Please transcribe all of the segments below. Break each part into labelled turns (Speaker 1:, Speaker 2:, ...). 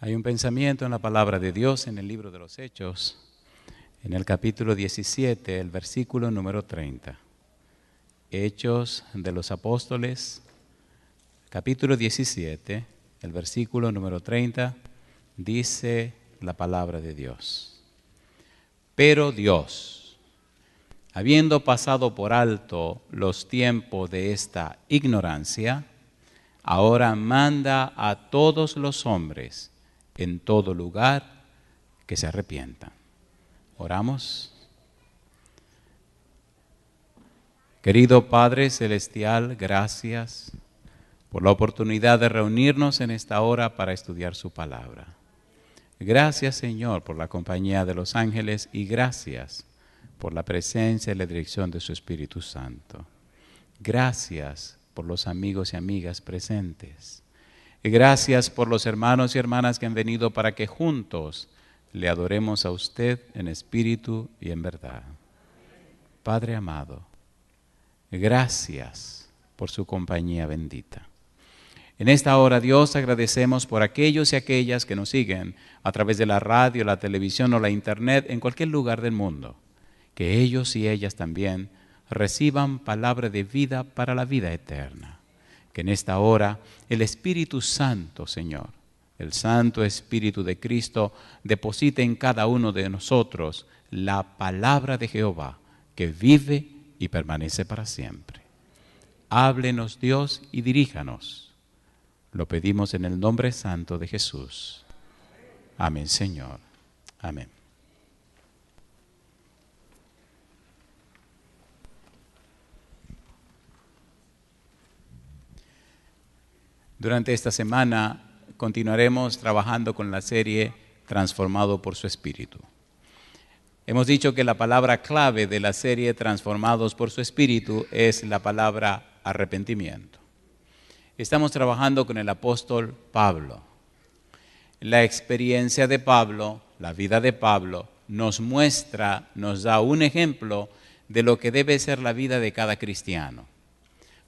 Speaker 1: Hay un pensamiento en la palabra de Dios en el libro de los Hechos, en el capítulo 17, el versículo número 30. Hechos de los Apóstoles, capítulo 17, el versículo número 30, dice la palabra de Dios. Pero Dios, habiendo pasado por alto los tiempos de esta ignorancia, ahora manda a todos los hombres en todo lugar que se arrepientan. Oramos. Querido Padre Celestial, gracias por la oportunidad de reunirnos en esta hora para estudiar su palabra. Gracias, Señor, por la compañía de los ángeles y gracias por la presencia y la dirección de su Espíritu Santo. Gracias por los amigos y amigas presentes. Y gracias por los hermanos y hermanas que han venido para que juntos le adoremos a usted en espíritu y en verdad. Padre amado, gracias por su compañía bendita. En esta hora, Dios, agradecemos por aquellos y aquellas que nos siguen a través de la radio, la televisión o la internet en cualquier lugar del mundo. Que ellos y ellas también reciban palabra de vida para la vida eterna. Que en esta hora el Espíritu Santo, Señor, el Santo Espíritu de Cristo, deposite en cada uno de nosotros la palabra de Jehová que vive y permanece para siempre. Háblenos, Dios, y diríjanos. Lo pedimos en el nombre santo de Jesús. Amén, Señor. Amén. Durante esta semana continuaremos trabajando con la serie Transformado por su Espíritu. Hemos dicho que la palabra clave de la serie Transformados por su Espíritu es la palabra arrepentimiento. Estamos trabajando con el apóstol Pablo. La experiencia de Pablo, la vida de Pablo, nos muestra, nos da un ejemplo de lo que debe ser la vida de cada cristiano.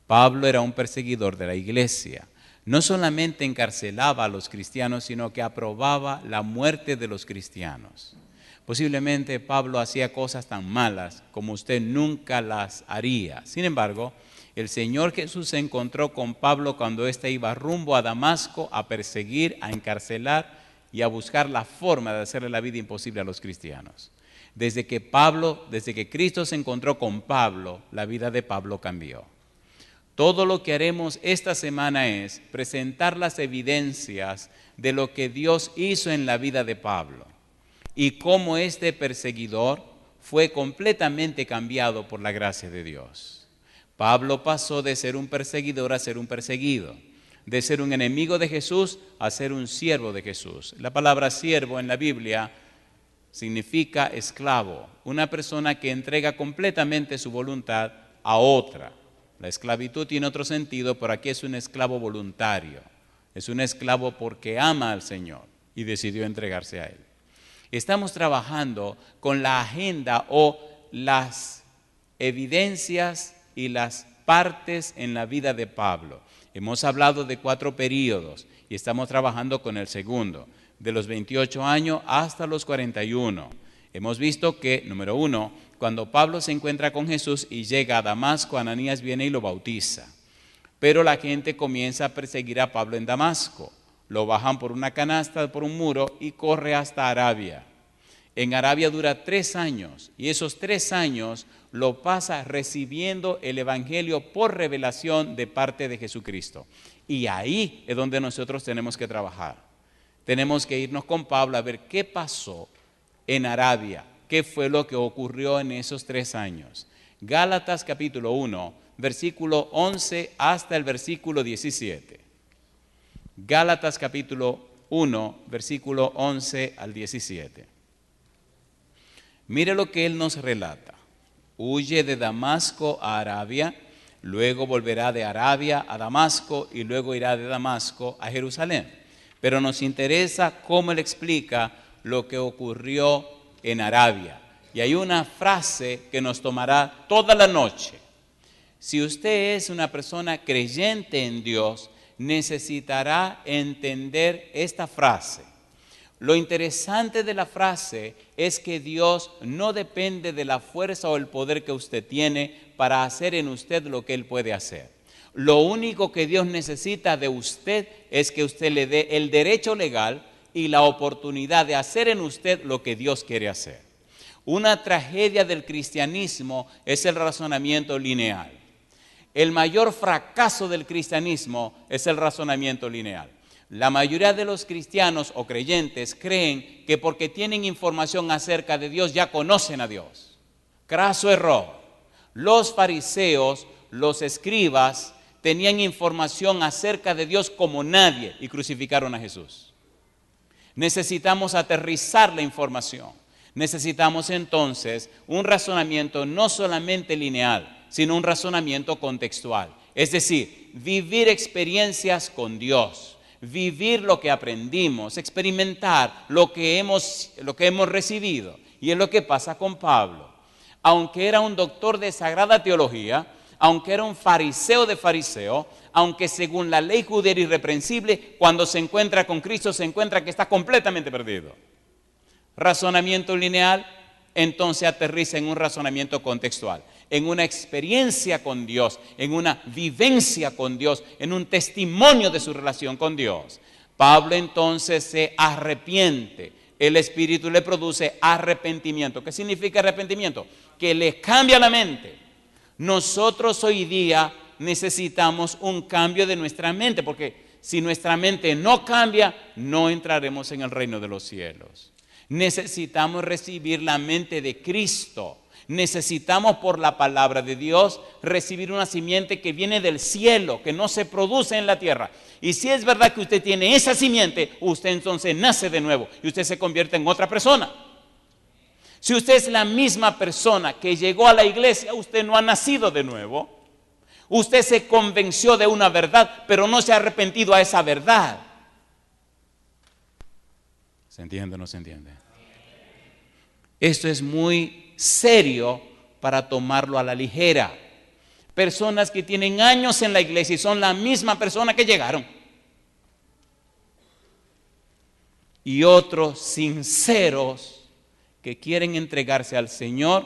Speaker 1: Pablo era un perseguidor de la iglesia. No solamente encarcelaba a los cristianos, sino que aprobaba la muerte de los cristianos. Posiblemente Pablo hacía cosas tan malas como usted nunca las haría. Sin embargo, el Señor Jesús se encontró con Pablo cuando éste iba rumbo a Damasco a perseguir, a encarcelar y a buscar la forma de hacerle la vida imposible a los cristianos. Desde que Cristo se encontró con Pablo, la vida de Pablo cambió. Todo lo que haremos esta semana es presentar las evidencias de lo que Dios hizo en la vida de Pablo y cómo este perseguidor fue completamente cambiado por la gracia de Dios. Pablo pasó de ser un perseguidor a ser un perseguido, de ser un enemigo de Jesús a ser un siervo de Jesús. La palabra siervo en la Biblia significa esclavo, una persona que entrega completamente su voluntad a otra. La esclavitud tiene otro sentido, pero aquí es un esclavo voluntario. Es un esclavo porque ama al Señor y decidió entregarse a Él. Estamos trabajando con la agenda o las evidencias y las partes en la vida de Pablo. Hemos hablado de 4 períodos y estamos trabajando con el segundo, de los 28 años hasta los 41. Hemos visto que, número 1, cuando Pablo se encuentra con Jesús y llega a Damasco, Ananías viene y lo bautiza. Pero la gente comienza a perseguir a Pablo en Damasco. Lo bajan por una canasta, por un muro y corre hasta Arabia. En Arabia dura 3 años y esos 3 años lo pasa recibiendo el Evangelio por revelación de parte de Jesucristo. Y ahí es donde nosotros tenemos que trabajar. Tenemos que irnos con Pablo a ver qué pasó en Arabia, qué fue lo que ocurrió en esos 3 años. Gálatas capítulo 1, versículo 11 hasta el versículo 17. Gálatas capítulo 1, versículo 11 al 17. Mire lo que él nos relata. Huye de Damasco a Arabia, luego volverá de Arabia a Damasco y luego irá de Damasco a Jerusalén. Pero nos interesa cómo él explica lo que ocurrió en Arabia. Y hay una frase que nos tomará toda la noche. Si usted es una persona creyente en Dios, necesitará entender esta frase. Lo interesante de la frase es que Dios no depende de la fuerza o el poder que usted tiene para hacer en usted lo que Él puede hacer. Lo único que Dios necesita de usted es que usted le dé el derecho legal y la oportunidad de hacer en usted lo que Dios quiere hacer. Una tragedia del cristianismo es el razonamiento lineal. El mayor fracaso del cristianismo es el razonamiento lineal. La mayoría de los cristianos o creyentes creen que porque tienen información acerca de Dios ya conocen a Dios. Craso error. Los fariseos, los escribas, tenían información acerca de Dios como nadie y crucificaron a Jesús. Necesitamos aterrizar la información. Necesitamos entonces un razonamiento no solamente lineal, sino un razonamiento contextual. Es decir, vivir experiencias con Dios. Vivir lo que aprendimos, experimentar lo que hemos recibido. Y es lo que pasa con Pablo. Aunque era un doctor de sagrada teología, aunque era un fariseo de fariseo, aunque según la ley judía era irreprensible, cuando se encuentra con Cristo se encuentra que está completamente perdido. Razonamiento lineal, entonces aterriza en un razonamiento contextual, en una experiencia con Dios, en una vivencia con Dios, en un testimonio de su relación con Dios. Pablo entonces se arrepiente, el Espíritu le produce arrepentimiento. ¿Qué significa arrepentimiento? Que le cambia la mente. Nosotros hoy día necesitamos un cambio de nuestra mente, porque si nuestra mente no cambia, no entraremos en el reino de los cielos. Necesitamos recibir la mente de Cristo. Necesitamos por la palabra de Dios recibir una simiente que viene del cielo, que no se produce en la tierra. Y si es verdad que usted tiene esa simiente, usted entonces nace de nuevo y usted se convierte en otra persona. Si usted es la misma persona que llegó a la iglesia, usted no ha nacido de nuevo. Usted se convenció de una verdad, pero no se ha arrepentido a esa verdad. ¿Se entiende o no se entiende? Esto es muy serio para tomarlo a la ligera. Personas que tienen años en la iglesia y son la misma persona que llegaron. Y otros sinceros que quieren entregarse al Señor,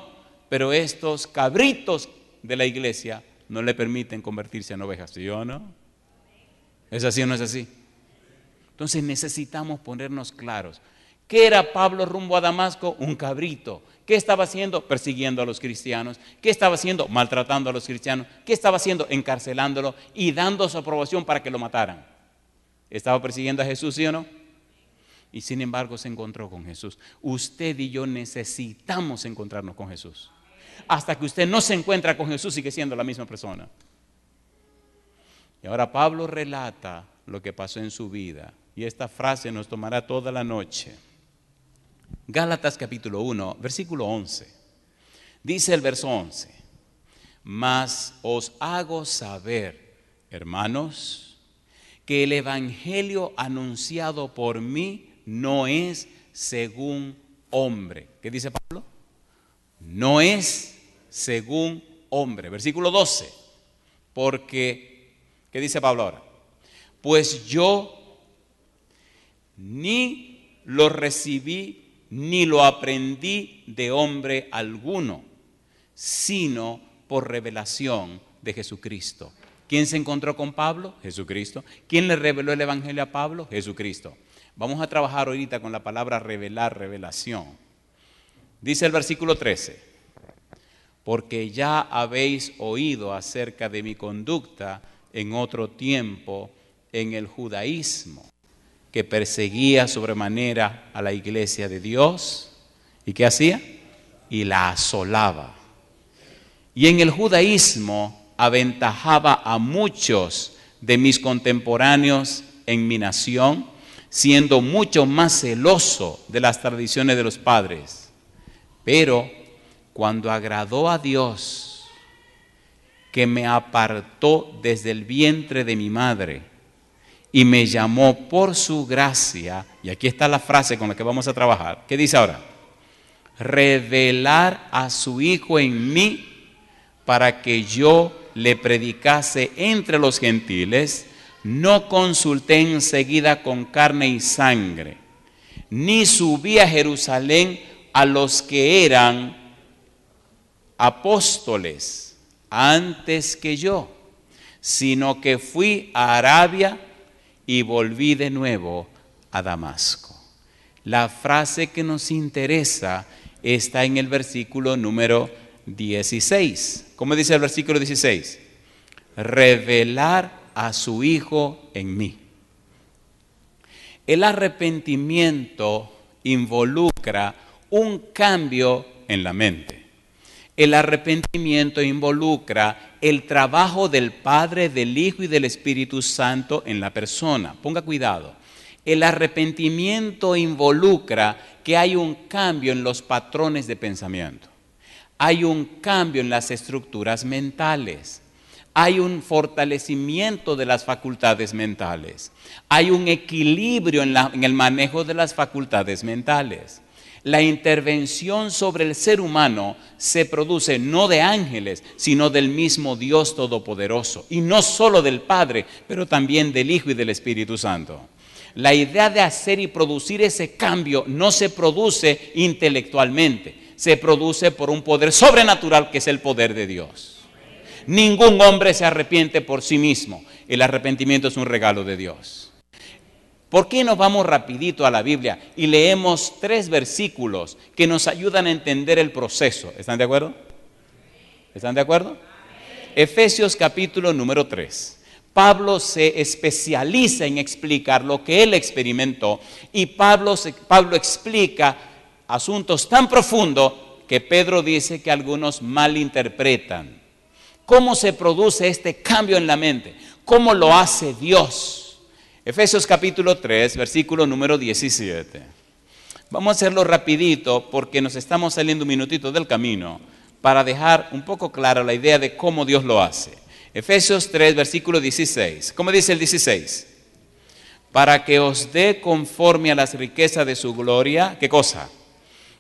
Speaker 1: pero estos cabritos de la iglesia no le permiten convertirse en ovejas, ¿sí o no? ¿Es así o no es así? Entonces necesitamos ponernos claros. ¿Qué era Pablo rumbo a Damasco? Un cabrito. ¿Qué estaba haciendo? Persiguiendo a los cristianos. ¿Qué estaba haciendo? Maltratando a los cristianos. ¿Qué estaba haciendo? Encarcelándolo y dando su aprobación para que lo mataran. ¿Estaba persiguiendo a Jesús, sí o no? Y sin embargo se encontró con Jesús. Usted y yo necesitamos encontrarnos con Jesús. Hasta que usted no se encuentra con Jesús, sigue siendo la misma persona. Y ahora Pablo relata lo que pasó en su vida. Y esta frase nos tomará toda la noche. Gálatas capítulo 1, versículo 11. Dice el verso 11: mas os hago saber, hermanos, que el evangelio anunciado por mí no es según hombre. ¿Qué dice Pablo? No es según hombre. Versículo 12. Porque, ¿qué dice Pablo ahora? Pues yo ni lo recibí ni lo aprendí de hombre alguno, sino por revelación de Jesucristo. ¿Quién se encontró con Pablo? Jesucristo. ¿Quién le reveló el evangelio a Pablo? Jesucristo. Vamos a trabajar ahorita con la palabra revelar, revelación. Dice el versículo 13: porque ya habéis oído acerca de mi conducta en otro tiempo en el judaísmo, que perseguía sobremanera a la iglesia de Dios. ¿Y qué hacía? Y la asolaba. Y en el judaísmo aventajaba a muchos de mis contemporáneos en mi nación, siendo mucho más celoso de las tradiciones de los padres. Pero cuando agradó a Dios, que me apartó desde el vientre de mi madre, y me llamó por su gracia, y aquí está la frase con la que vamos a trabajar. ¿Qué dice ahora? Revelar a su Hijo en mí, para que yo le predicase entre los gentiles. No consulté enseguida con carne y sangre, ni subí a Jerusalén a los que eran apóstoles antes que yo, sino que fui a Arabia y volví de nuevo a Damasco. La frase que nos interesa está en el versículo número 16. ¿Cómo dice el versículo 16? Revelar a su Hijo en mí. El arrepentimiento involucra un cambio en la mente. El arrepentimiento involucra el trabajo del Padre, del Hijo y del Espíritu Santo en la persona. Ponga cuidado. El arrepentimiento involucra que hay un cambio en los patrones de pensamiento. Hay un cambio en las estructuras mentales. Hay un fortalecimiento de las facultades mentales. Hay un equilibrio en el manejo de las facultades mentales. La intervención sobre el ser humano se produce no de ángeles, sino del mismo Dios Todopoderoso. Y no solo del Padre, pero también del Hijo y del Espíritu Santo. La idea de hacer y producir ese cambio no se produce intelectualmente, se produce por un poder sobrenatural que es el poder de Dios. Ningún hombre se arrepiente por sí mismo. El arrepentimiento es un regalo de Dios. ¿Por qué nos vamos rapidito a la Biblia y leemos 3 versículos que nos ayudan a entender el proceso? ¿Están de acuerdo? ¿Están de acuerdo? Efesios capítulo número 3. Pablo se especializa en explicar lo que él experimentó y Pablo explica asuntos tan profundos que Pedro dice que algunos malinterpretan. ¿Cómo se produce este cambio en la mente? ¿Cómo lo hace Dios? Efesios capítulo 3, versículo número 17. Vamos a hacerlo rapidito porque nos estamos saliendo un minutito del camino para dejar un poco clara la idea de cómo Dios lo hace. Efesios 3, versículo 16. ¿Cómo dice el 16? Para que os dé conforme a las riquezas de su gloria, ¿qué cosa?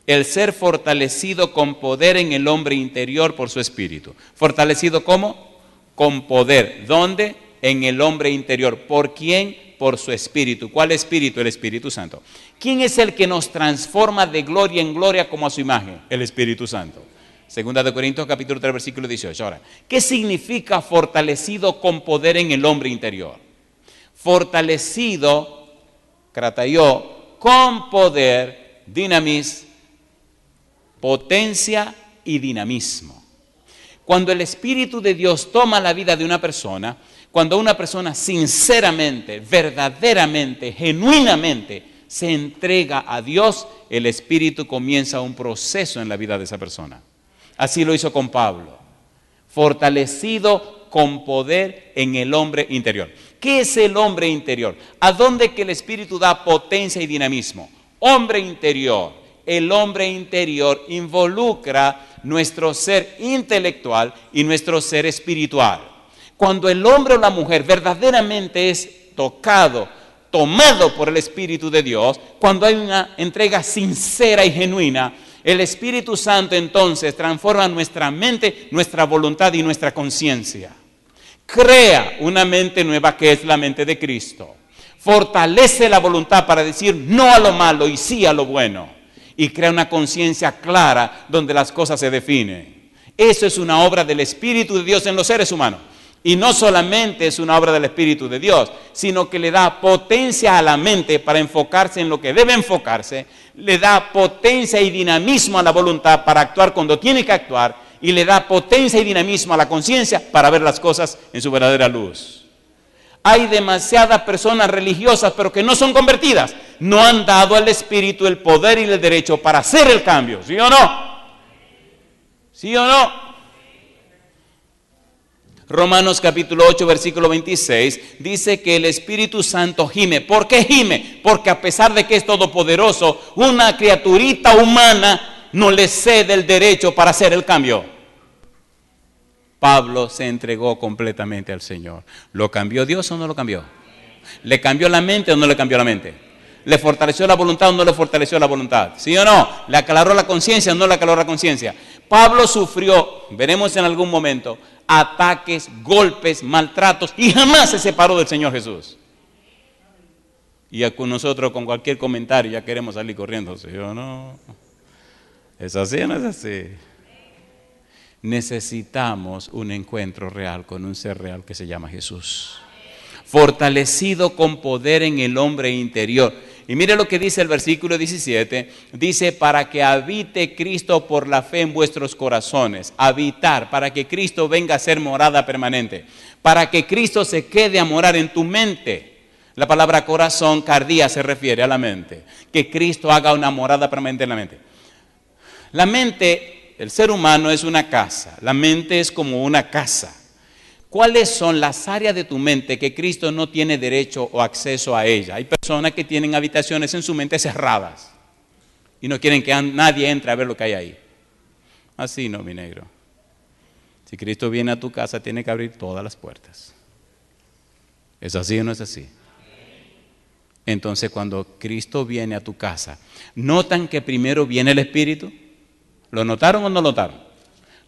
Speaker 1: El ser fortalecido con poder en el hombre interior por su espíritu. ¿Fortalecido cómo? Con poder. ¿Dónde? En el hombre interior. ¿Por quién? Por su espíritu. ¿Cuál espíritu? El Espíritu Santo. ¿Quién es el que nos transforma de gloria en gloria como a su imagen? El Espíritu Santo. Segunda de Corintios capítulo 3 versículo 18. Ahora, ¿qué significa fortalecido con poder en el hombre interior? Fortalecido, kratayó, con poder, dinamis, potencia y dinamismo. Cuando el Espíritu de Dios toma la vida de una persona, cuando una persona sinceramente, verdaderamente, genuinamente se entrega a Dios, el Espíritu comienza un proceso en la vida de esa persona. Así lo hizo con Pablo, fortalecido con poder en el hombre interior. ¿Qué es el hombre interior? ¿A dónde que el Espíritu da potencia y dinamismo? Hombre interior. El hombre interior involucra nuestro ser intelectual y nuestro ser espiritual. Cuando el hombre o la mujer verdaderamente es tocado, tomado por el Espíritu de Dios, cuando hay una entrega sincera y genuina, el Espíritu Santo entonces transforma nuestra mente, nuestra voluntad y nuestra conciencia. Crea una mente nueva que es la mente de Cristo. Fortalece la voluntad para decir no a lo malo y sí a lo bueno. Y crea una conciencia clara donde las cosas se definen. Eso es una obra del Espíritu de Dios en los seres humanos. Y no solamente es una obra del Espíritu de Dios, sino que le da potencia a la mente para enfocarse en lo que debe enfocarse, le da potencia y dinamismo a la voluntad para actuar cuando tiene que actuar, y le da potencia y dinamismo a la conciencia para ver las cosas en su verdadera luz. Hay demasiadas personas religiosas, pero que no son convertidas. No han dado al Espíritu el poder y el derecho para hacer el cambio. ¿Sí o no? ¿Sí o no? Romanos capítulo 8, versículo 26, dice que el Espíritu Santo gime. ¿Por qué gime? Porque a pesar de que es todopoderoso, una criaturita humana no le cede el derecho para hacer el cambio. Pablo se entregó completamente al Señor. ¿Lo cambió Dios o no lo cambió? ¿Le cambió la mente o no le cambió la mente? ¿Le fortaleció la voluntad o no le fortaleció la voluntad? ¿Sí o no? ¿Le aclaró la conciencia o no le aclaró la conciencia? Pablo sufrió, veremos en algún momento, ataques, golpes, maltratos y jamás se separó del Señor Jesús. Y con nosotros con cualquier comentario ya queremos salir corriendo, ¿sí o no? ¿Es así o no es así? Necesitamos un encuentro real con un ser real que se llama Jesús. Fortalecido con poder en el hombre interior. Y mire lo que dice el versículo 17. Dice, para que habite Cristo por la fe en vuestros corazones. Habitar, para que Cristo venga a ser morada permanente. Para que Cristo se quede a morar en tu mente. La palabra corazón, cardía, se refiere a la mente. Que Cristo haga una morada permanente en la mente. La mente, el ser humano es una casa. La mente es como una casa. ¿Cuáles son las áreas de tu mente que Cristo no tiene derecho o acceso a ella? Hay personas que tienen habitaciones en su mente cerradas y no quieren que nadie entre a ver lo que hay ahí. Así no, mi negro. Si Cristo viene a tu casa, tiene que abrir todas las puertas. ¿Es así o no es así? Entonces, cuando Cristo viene a tu casa, ¿notan que primero viene el Espíritu? ¿Lo notaron o no lo notaron?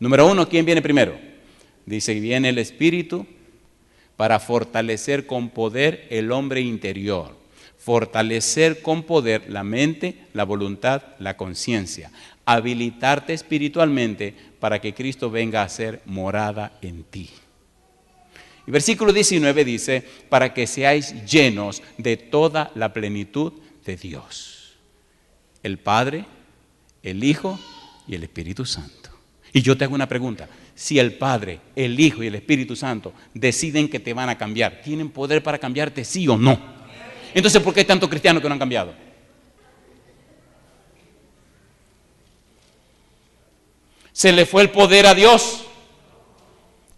Speaker 1: Número uno, ¿quién viene primero? Dice, viene el Espíritu para fortalecer con poder el hombre interior. Fortalecer con poder la mente, la voluntad, la conciencia. Habilitarte espiritualmente para que Cristo venga a ser morada en ti. Y versículo 19 dice, para que seáis llenos de toda la plenitud de Dios. El Padre, el Hijo y el Espíritu Santo. Y yo te hago una pregunta. Si el Padre, el Hijo y el Espíritu Santo deciden que te van a cambiar, ¿tienen poder para cambiarte, sí o no? Entonces, ¿por qué hay tantos cristianos que no han cambiado? ¿Se le fue el poder a Dios?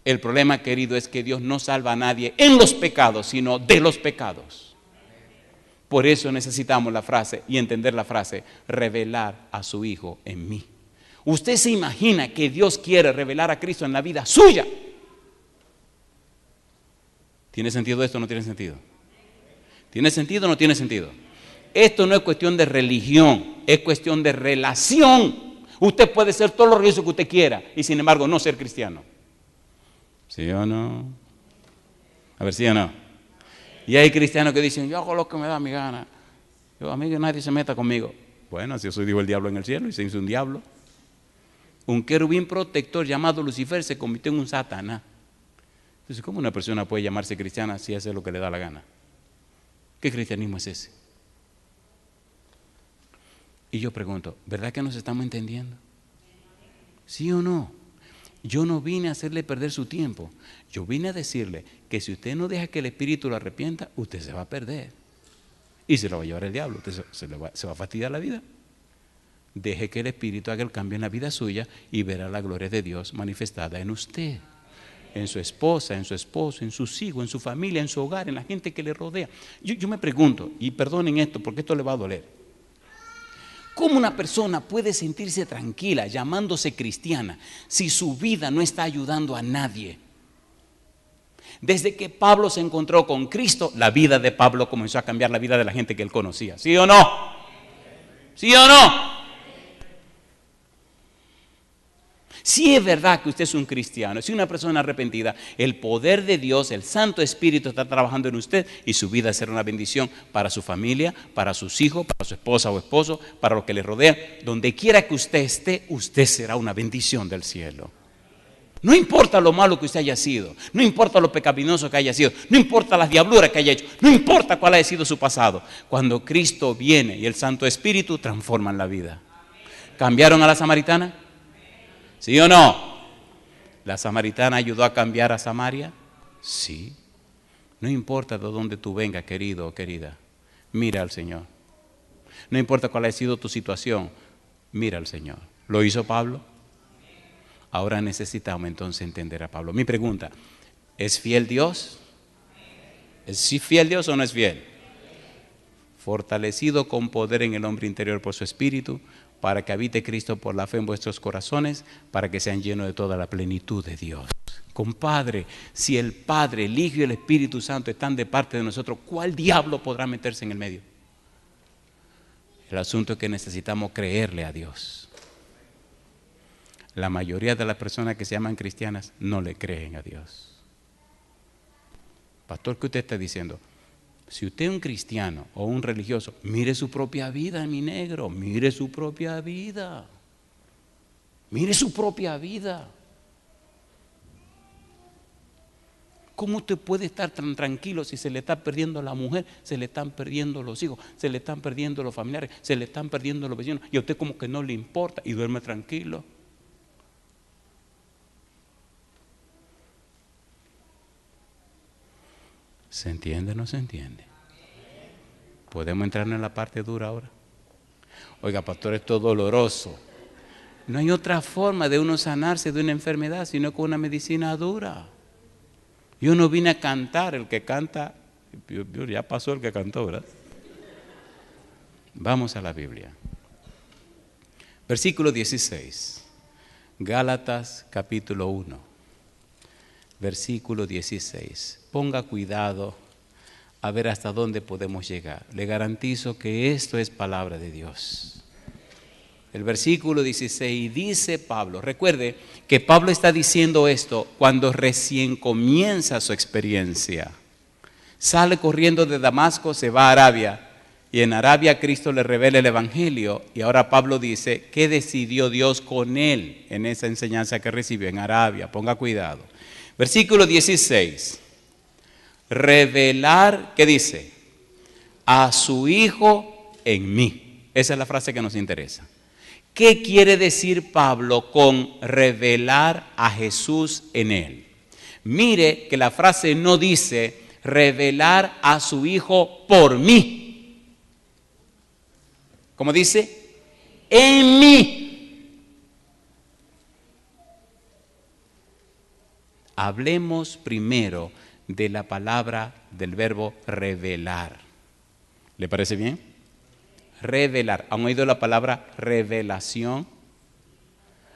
Speaker 1: El problema, querido, es que Dios no salva a nadie en los pecados, sino de los pecados. Por eso necesitamos la frase y entender la frase, revelar a su Hijo en mí. Usted se imagina que Dios quiere revelar a Cristo en la vida suya. ¿Tiene sentido esto o no tiene sentido? ¿Tiene sentido o no tiene sentido? Esto no es cuestión de religión, es cuestión de relación. Usted puede ser todo lo religioso que usted quiera y sin embargo no ser cristiano. ¿Sí o no? A ver, ¿sí o no? Y hay cristianos que dicen, yo hago lo que me da mi gana. A mí que nadie se meta conmigo. Bueno, si eso dijo el diablo en el cielo y se hizo un diablo. Un querubín protector llamado Lucifer se convirtió en un Satanás. Entonces, ¿cómo una persona puede llamarse cristiana si hace lo que le da la gana? ¿Qué cristianismo es ese? Y yo pregunto, ¿verdad que nos estamos entendiendo? ¿Sí o no? Yo no vine a hacerle perder su tiempo. Yo vine a decirle que si usted no deja que el Espíritu lo arrepienta, usted se va a perder. Y se lo va a llevar el diablo, usted se va a fastidiar la vida. Deje que el Espíritu haga el cambio en la vida suya y verá la gloria de Dios manifestada en usted, en su esposa, en su esposo, en sus hijos, en su familia, en su hogar, en la gente que le rodea. Yo me pregunto, y perdonen esto porque esto le va a doler, ¿cómo una persona puede sentirse tranquila llamándose cristiana si su vida no está ayudando a nadie? Desde que Pablo se encontró con Cristo, la vida de Pablo comenzó a cambiar la vida de la gente que él conocía. ¿Sí o no? ¿Sí o no? Si es verdad que usted es un cristiano, si es una persona arrepentida, el poder de Dios, el Santo Espíritu está trabajando en usted y su vida será una bendición para su familia, para sus hijos, para su esposa o esposo, para los que le rodean. Donde quiera que usted esté, usted será una bendición del cielo. No importa lo malo que usted haya sido, no importa lo pecaminoso que haya sido, no importa las diabluras que haya hecho, no importa cuál haya sido su pasado. Cuando Cristo viene y el Santo Espíritu transforman la vida. ¿Cambiaron a la samaritana? ¿Sí o no? ¿La samaritana ayudó a cambiar a Samaria? Sí. No importa de dónde tú vengas, querido o querida, mira al Señor. No importa cuál haya sido tu situación, mira al Señor. ¿Lo hizo Pablo? Ahora necesitamos entonces entender a Pablo. Mi pregunta, ¿es fiel Dios? ¿Es fiel Dios o no es fiel? Fortalecido con poder en el hombre interior por su Espíritu, para que habite Cristo por la fe en vuestros corazones, para que sean llenos de toda la plenitud de Dios. Compadre, si el Padre, el Hijo y el Espíritu Santo están de parte de nosotros, ¿cuál diablo podrá meterse en el medio? El asunto es que necesitamos creerle a Dios. La mayoría de las personas que se llaman cristianas no le creen a Dios. Pastor, ¿qué usted está diciendo? Si usted es un cristiano o un religioso, mire su propia vida, mi negro, mire su propia vida. Mire su propia vida. ¿Cómo usted puede estar tan tranquilo si se le está perdiendo la mujer, se le están perdiendo los hijos, se le están perdiendo los familiares, se le están perdiendo los vecinos y a usted como que no le importa y duerme tranquilo? ¿Se entiende o no se entiende? ¿Podemos entrar en la parte dura ahora? Oiga, pastor, esto es doloroso. No hay otra forma de uno sanarse de una enfermedad sino con una medicina dura. Yo no vine a cantar, el que canta, ya pasó el que cantó, ¿verdad? Vamos a la Biblia. Versículo 16, Gálatas capítulo 1, versículo 16. Ponga cuidado a ver hasta dónde podemos llegar. Le garantizo que esto es palabra de Dios. El versículo 16 dice Pablo, recuerde que Pablo está diciendo esto cuando recién comienza su experiencia. Sale corriendo de Damasco, se va a Arabia y en Arabia Cristo le revela el Evangelio y ahora Pablo dice, ¿qué decidió Dios con él en esa enseñanza que recibió en Arabia? Ponga cuidado. Versículo 16, revelar, ¿qué dice? A su Hijo en mí. Esa es la frase que nos interesa. ¿Qué quiere decir Pablo con revelar a Jesús en él? Mire que la frase no dice revelar a su Hijo por mí. ¿Cómo dice? En mí. Hablemos primero de la palabra del verbo revelar. ¿Le parece bien? Revelar. ¿Han oído la palabra revelación?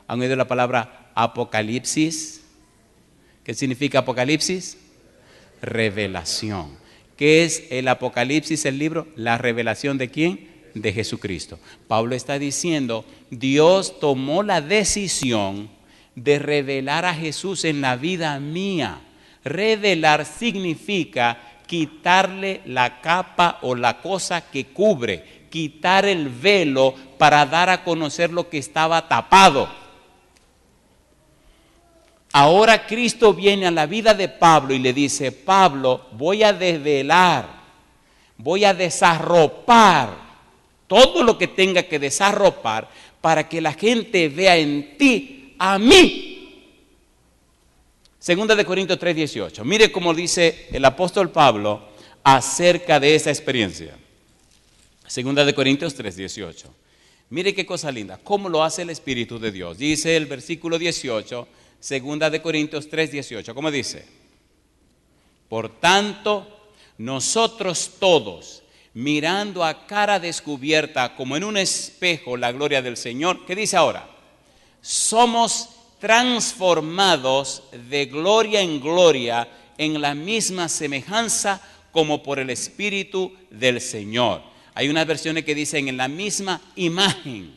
Speaker 1: ¿Han oído la palabra apocalipsis? ¿Qué significa apocalipsis? Revelación. ¿Qué es el apocalipsis, el libro? La revelación ¿de quién? De Jesucristo. Pablo está diciendo, Dios tomó la decisión de revelar a Jesús en la vida mía. Revelar significa quitarle la capa o la cosa que cubre, quitar el velo para dar a conocer lo que estaba tapado. Ahora Cristo viene a la vida de Pablo y le dice, Pablo, voy a desvelar, voy a desarropar todo lo que tenga que desarropar para que la gente vea en ti a mí. Segunda de Corintios 3:18. Mire cómo dice el apóstol Pablo acerca de esa experiencia. Segunda de Corintios 3:18. Mire qué cosa linda, cómo lo hace el Espíritu de Dios. Dice el versículo 18, Segunda de Corintios 3:18. ¿Cómo dice? Por tanto, nosotros todos, mirando a cara descubierta como en un espejo la gloria del Señor, ¿qué dice ahora? Somos transformados de gloria en gloria en la misma semejanza como por el Espíritu del Señor. Hay unas versiones que dicen en la misma imagen.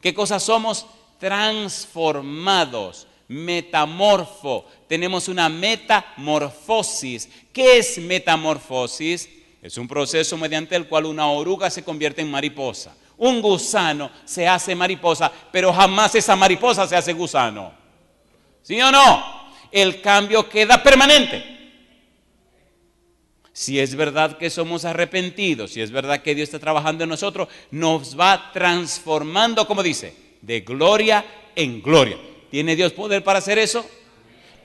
Speaker 1: ¿Qué cosa somos? Transformados, metamorfo. Tenemos una metamorfosis. ¿Qué es metamorfosis? Es un proceso mediante el cual una oruga se convierte en mariposa. Un gusano se hace mariposa, pero jamás esa mariposa se hace gusano. ¿Sí o no? El cambio queda permanente. Si es verdad que somos arrepentidos, si es verdad que Dios está trabajando en nosotros, nos va transformando, como dice, de gloria en gloria. ¿Tiene Dios poder para hacer eso?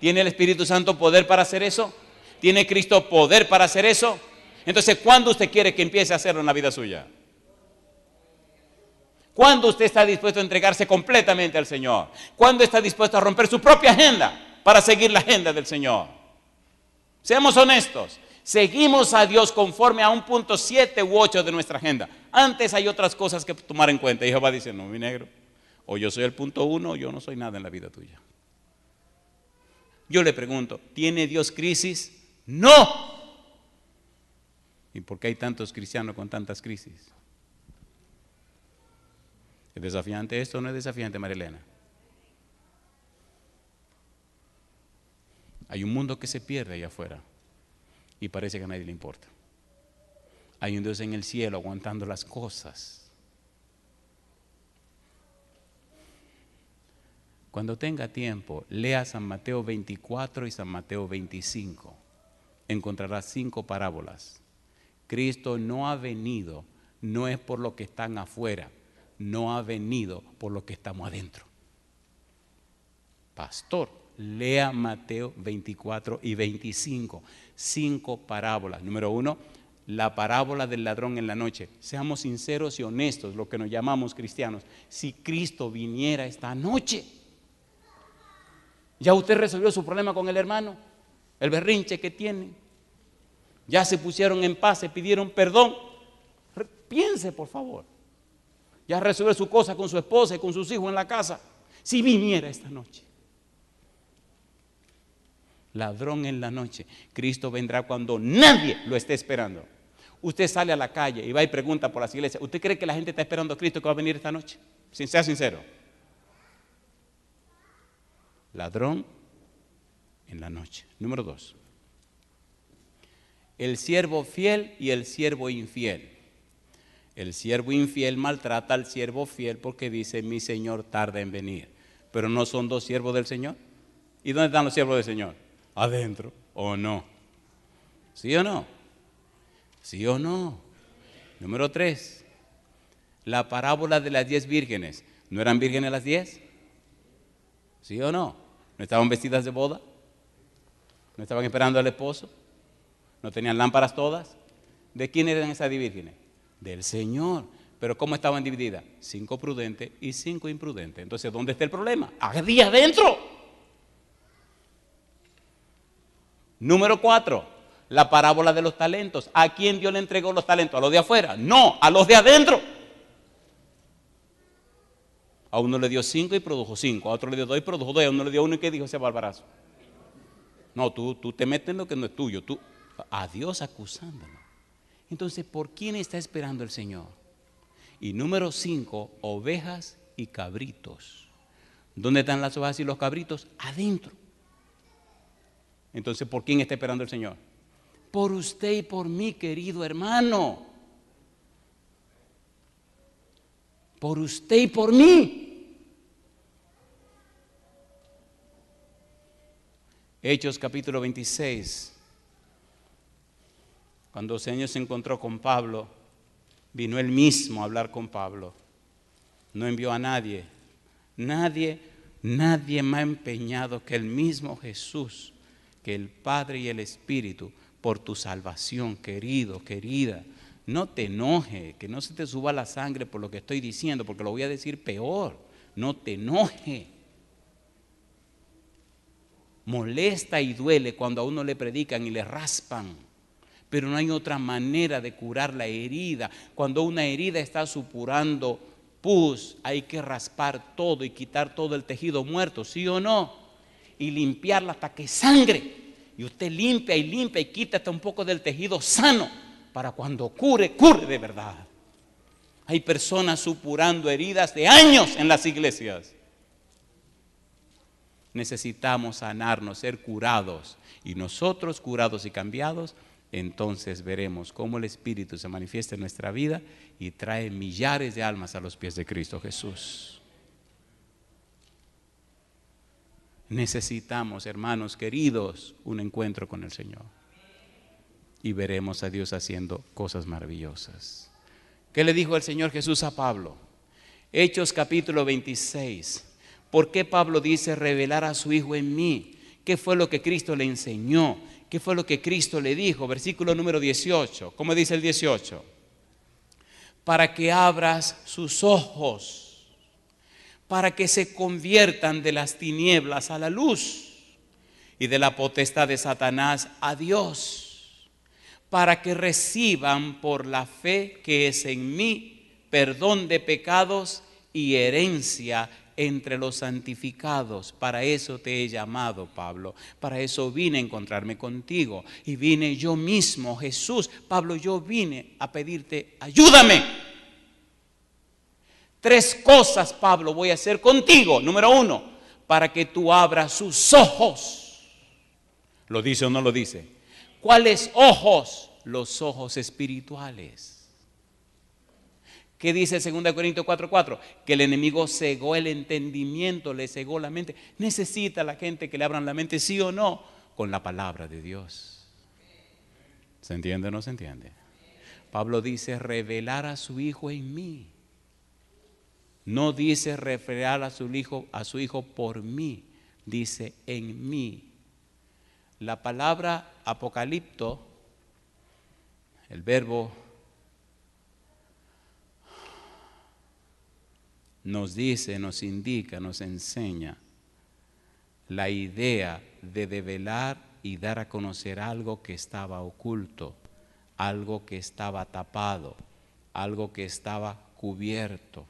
Speaker 1: ¿Tiene el Espíritu Santo poder para hacer eso? ¿Tiene Cristo poder para hacer eso? Entonces, ¿cuándo usted quiere que empiece a hacerlo en la vida suya? ¿Cuándo usted está dispuesto a entregarse completamente al Señor? ¿Cuándo está dispuesto a romper su propia agenda para seguir la agenda del Señor? Seamos honestos. Seguimos a Dios conforme a un punto 7 u 8 de nuestra agenda. Antes hay otras cosas que tomar en cuenta. Y Jehová dice, no, mi negro, o yo soy el punto 1 o yo no soy nada en la vida tuya. Yo le pregunto, ¿tiene Dios crisis? No. ¿Y por qué hay tantos cristianos con tantas crisis? ¿Es desafiante esto o no es desafiante, Marilena? Hay un mundo que se pierde allá afuera y parece que a nadie le importa. Hay un Dios en el cielo aguantando las cosas. Cuando tenga tiempo, lea San Mateo 24 y San Mateo 25. Encontrará 5 parábolas. Cristo no ha venido, no es por lo que están afuera, no ha venido por lo que estamos adentro. Pastor, lea Mateo 24 y 25, 5 parábolas. Número 1, la parábola del ladrón en la noche. Seamos sinceros y honestos, lo que nos llamamos cristianos. Si Cristo viniera esta noche, ¿ya usted resolvió su problema con el hermano? El berrinche que tiene. Ya se pusieron en paz, se pidieron perdón. Piense, por favor. Ya resolvió su cosa con su esposa y con sus hijos en la casa. Si viniera esta noche. Ladrón en la noche. Cristo vendrá cuando nadie lo esté esperando. Usted sale a la calle y va y pregunta por las iglesias. ¿Usted cree que la gente está esperando a Cristo que va a venir esta noche? Sea sincero. Ladrón en la noche. Número 2. El siervo fiel y el siervo infiel. El siervo infiel maltrata al siervo fiel porque dice: mi Señor tarda en venir. Pero no son 2 siervos del Señor. ¿Y dónde están los siervos del Señor? Adentro, ¿o no? ¿Sí o no? ¿Sí o no? Número 3. La parábola de las 10 vírgenes. ¿No eran vírgenes las 10? ¿Sí o no? ¿No estaban vestidas de boda? ¿No estaban esperando al esposo? ¿No tenían lámparas todas? ¿De quién eran esas 10 vírgenes? Del Señor. Pero ¿cómo estaban divididas? 5 prudentes y 5 imprudentes. Entonces, ¿dónde está el problema? ¡Allí adentro! Número 4, la parábola de los talentos. ¿A quién Dios le entregó los talentos? ¿A los de afuera? No, a los de adentro. A uno le dio 5 y produjo 5, a otro le dio 2 y produjo 2, a uno le dio 1 y ¿qué dijo ese barbarazo? No, tú te metes en lo que no es tuyo, tú a Dios acusándolo. Entonces, ¿por quién está esperando el Señor? Y número 5, ovejas y cabritos. ¿Dónde están las ovejas y los cabritos? Adentro. Entonces, ¿por quién está esperando el Señor? Por usted y por mí, querido hermano. Por usted y por mí. Hechos capítulo 26. Cuando el Señor se encontró con Pablo, vino él mismo a hablar con Pablo. No envió a nadie. Nadie más empeñado que el mismo Jesús, que el Padre y el Espíritu, por tu salvación, querido, querida. No te enoje, que no se te suba la sangre por lo que estoy diciendo, porque lo voy a decir peor. No te enoje. Molesta y duele cuando a uno le predican y le raspan, pero no hay otra manera de curar la herida. Cuando una herida está supurando pus, hay que raspar todo y quitar todo el tejido muerto, ¿sí o no? Y limpiarla hasta que sangre. Y usted limpia y limpia y quita hasta un poco del tejido sano, para cuando cure de verdad. Hay personas supurando heridas de años en las iglesias. Necesitamos sanarnos, ser curados. Y nosotros, curados y cambiados, entonces veremos cómo el Espíritu se manifiesta en nuestra vida y trae millares de almas a los pies de Cristo Jesús. Necesitamos, hermanos queridos, un encuentro con el Señor. Y veremos a Dios haciendo cosas maravillosas. ¿Qué le dijo el Señor Jesús a Pablo? Hechos capítulo 26. ¿Por qué Pablo dice revelar a su Hijo en mí? ¿Qué fue lo que Cristo le enseñó? ¿Qué fue lo que Cristo le dijo? Versículo número 18. ¿Cómo dice el 18? Para que abras sus ojos, para que se conviertan de las tinieblas a la luz y de la potestad de Satanás a Dios, para que reciban por la fe que es en mí perdón de pecados y herencia entre los santificados. Para eso te he llamado, Pablo. Para eso vine a encontrarme contigo. Y vine yo mismo, Jesús. Pablo, yo vine a pedirte, ayúdame. 3 cosas, Pablo, voy a hacer contigo. Número 1, para que tú abras sus ojos. ¿Lo dice o no lo dice? ¿Cuáles ojos? los ojos espirituales. ¿Qué dice 2 Corintios 4:4? Que el enemigo cegó el entendimiento, le cegó la mente. Necesita la gente que le abran la mente, sí o no, con la palabra de Dios. ¿Se entiende o no se entiende? Pablo dice revelar a su Hijo en mí. No dice revelar a su hijo por mí, dice en mí. La palabra apocalipto, el verbo, nos dice, nos indica, nos enseña la idea de develar y dar a conocer algo que estaba oculto, algo que estaba tapado, algo que estaba cubierto,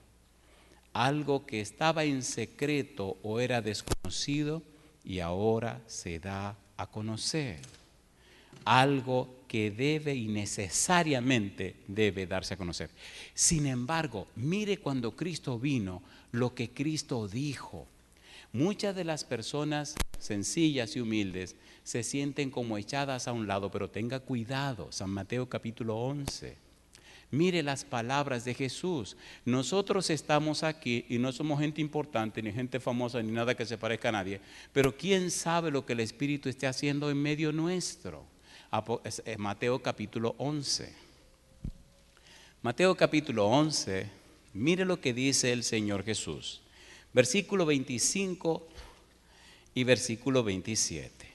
Speaker 1: algo que estaba en secreto o era desconocido y ahora se da a conocer. Algo que debe y necesariamente debe darse a conocer. Sin embargo, mire cuando Cristo vino, lo que Cristo dijo. Muchas de las personas sencillas y humildes se sienten como echadas a un lado, pero tenga cuidado. San Mateo capítulo 11. Mire las palabras de Jesús. Nosotros estamos aquí y no somos gente importante, ni gente famosa, ni nada que se parezca a nadie, pero ¿quién sabe lo que el Espíritu esté haciendo en medio nuestro? Mateo capítulo 11. Mateo capítulo 11, mire lo que dice el Señor Jesús. Versículo 25 y versículo 27.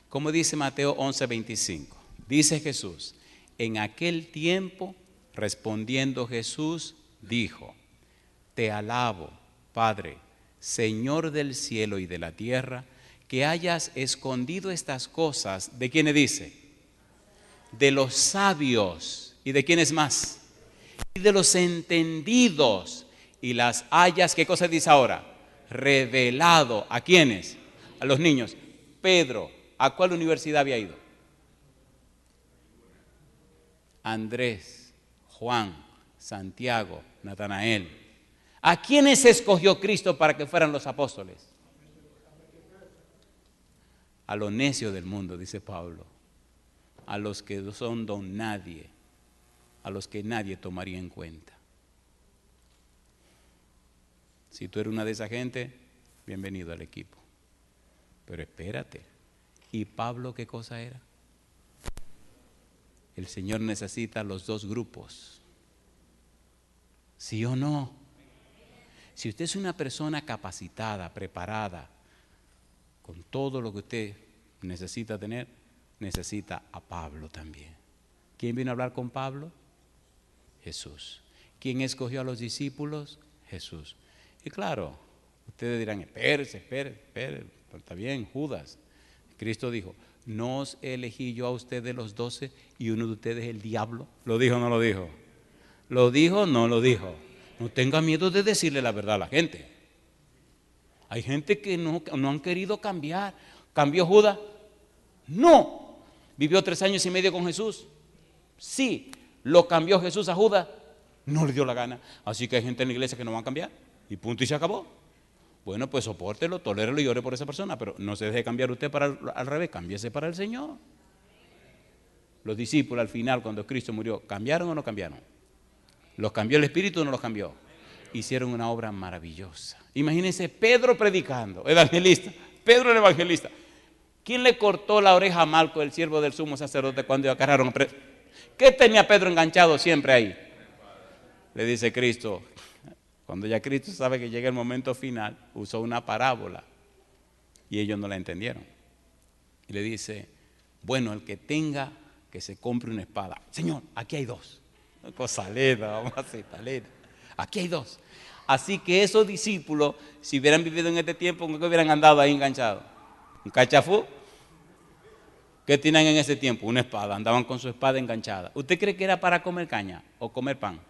Speaker 1: ¿Cómo dice Mateo 11, 25? Dice Jesús, en aquel tiempo, respondiendo Jesús, dijo, te alabo, Padre, Señor del cielo y de la tierra, que hayas escondido estas cosas. ¿De quiénes dice? De los sabios. ¿Y de quiénes más? Y de los entendidos. Y las hayas, ¿qué cosa dice ahora? Revelado. ¿A quiénes? A los niños. Pedro, ¿a cuál universidad había ido? Andrés, Juan, Santiago, Natanael. ¿A quiénes escogió Cristo para que fueran los apóstoles? A los necios del mundo, dice Pablo. A los que son don nadie, a los que nadie tomaría en cuenta. Si tú eres una de esa gente, bienvenido al equipo. Pero espérate, ¿y Pablo qué cosa era? El Señor necesita los dos grupos. ¿Sí o no? Si usted es una persona capacitada, preparada, con todo lo que usted necesita tener, necesita a Pablo también. ¿Quién vino a hablar con Pablo? Jesús. ¿Quién escogió a los discípulos? Jesús. Y claro, ustedes dirán, espérese, está bien, Judas. Cristo dijo, ¿no os elegí yo a ustedes los 12 y uno de ustedes el diablo? ¿Lo dijo o no lo dijo? ¿Lo dijo o no lo dijo? No tenga miedo de decirle la verdad a la gente. Hay gente que no han querido cambiar. ¿Cambió Judas? No. ¿Vivió 3 años y medio con Jesús? Sí. ¿Lo cambió Jesús a Judas? No le dio la gana. Así que hay gente en la iglesia que no va a cambiar. Y punto y se acabó. Bueno, pues sopórtelo, tolérelo y ore por esa persona. Pero no se deje cambiar usted al revés. Cámbiese para el Señor. Los discípulos al final, cuando Cristo murió, ¿cambiaron o no cambiaron? ¿Los cambió el Espíritu o no los cambió? Hicieron una obra maravillosa. Imagínense Pedro predicando, evangelista. Pedro el evangelista. ¿Quién le cortó la oreja a Malco, el siervo del sumo sacerdote, cuando agarraron preso? ¿Qué tenía Pedro enganchado siempre ahí? Le dice Cristo, cuando ya Cristo sabe que llega el momento final, usó una parábola y ellos no la entendieron. Y le dice, bueno, el que tenga, que se compre una espada. Señor, aquí hay 2. Cosa linda, vamos a hacer talera. Aquí hay 2. Así que esos discípulos, si hubieran vivido en este tiempo, ¿qué hubieran andado ahí enganchados? ¿Un cachafú? ¿Qué tenían en ese tiempo? Una espada. Andaban con su espada enganchada. ¿Usted cree que era para comer caña o comer pan?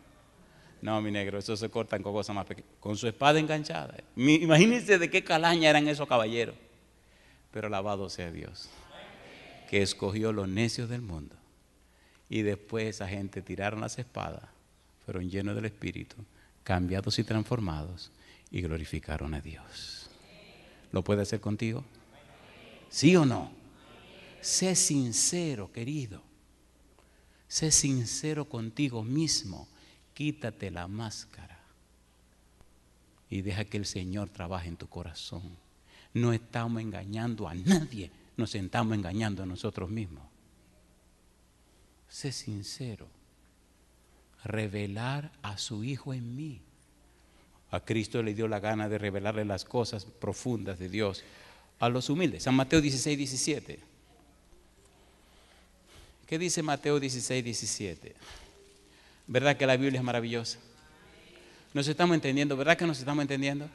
Speaker 1: No, mi negro, eso se cortan con cosas más pequeñas. Con su espada enganchada. Imagínense de qué calaña eran esos caballeros. Pero alabado sea Dios, que escogió los necios del mundo. Y después esa gente tiraron las espadas, fueron llenos del Espíritu, cambiados y transformados, y glorificaron a Dios. ¿Lo puede hacer contigo? ¿Sí o no? Sé sincero, querido. Sé sincero contigo mismo. Quítate la máscara y deja que el Señor trabaje en tu corazón. No estamos engañando a nadie, nos estamos engañando a nosotros mismos. Sé sincero. Revelar a su Hijo en mí. A Cristo le dio la gana de revelarle las cosas profundas de Dios a los humildes. San Mateo 16, 17. ¿Qué dice Mateo 16, 17? ¿Verdad que la Biblia es maravillosa? ¿Nos estamos entendiendo? ¿Verdad que nos estamos entendiendo?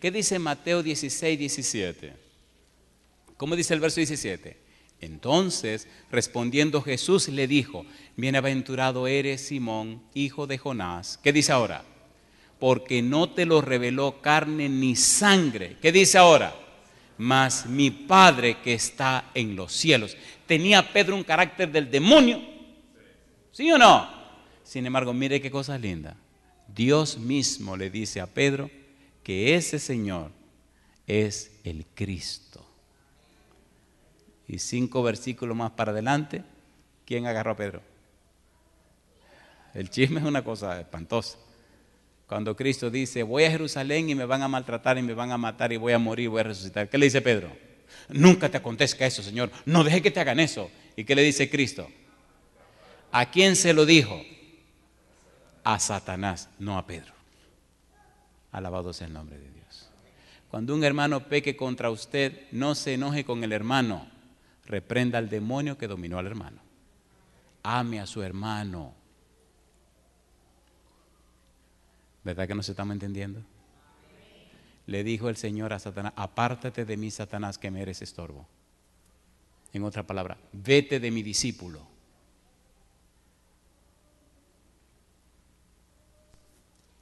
Speaker 1: ¿Qué dice Mateo 16, 17? ¿Cómo dice el verso 17? Entonces, respondiendo Jesús le dijo: bienaventurado eres, Simón, hijo de Jonás. ¿Qué dice ahora? Porque no te lo reveló carne ni sangre. ¿Qué dice ahora? Mas mi Padre que está en los cielos. ¿Tenía Pedro un carácter del demonio? ¿Sí o no? Sin embargo, mire qué cosa linda. Dios mismo le dice a Pedro que ese Señor es el Cristo. Y 5 versículos más para adelante, ¿quién agarró a Pedro? El chisme es una cosa espantosa. Cuando Cristo dice: voy a Jerusalén y me van a maltratar y me van a matar y voy a morir y voy a resucitar. ¿Qué le dice Pedro? Nunca te acontezca eso, Señor. No deje que te hagan eso. ¿Y qué le dice Cristo? ¿A quién se lo dijo? A Satanás, no a Pedro. Alabado sea el nombre de Dios. Cuando un hermano peque contra usted, no se enoje con el hermano. Reprenda al demonio que dominó al hermano. Ame a su hermano. ¿Verdad que nos estamos entendiendo? Le dijo el Señor a Satanás: apártate de mí, Satanás, que me eres estorbo. En otra palabra, vete de mi discípulo.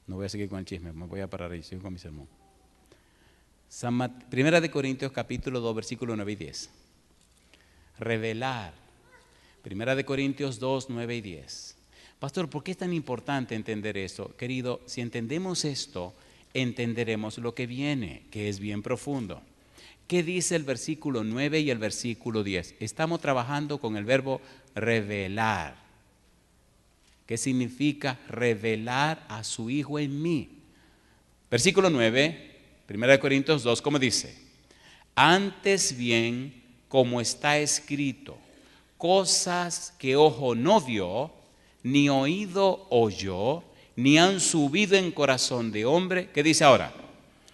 Speaker 1: No voy a seguir con el chisme, me voy a parar ahí, sigo con mi sermón. Primera de Corintios capítulo 2, versículos 9 y 10. Revelar. Primera de Corintios 2, 9 y 10. Pastor, ¿por qué es tan importante entender esto? Querido, si entendemos esto, entenderemos lo que viene, que es bien profundo. ¿Qué dice el versículo 9 y el versículo 10? Estamos trabajando con el verbo revelar. ¿Qué significa revelar a su Hijo en mí? Versículo 9, 1 Corintios 2, ¿cómo dice? Antes bien, como está escrito, cosas que ojo no vio, ni oído oyó, ni han subido en corazón de hombre. ¿Qué dice ahora?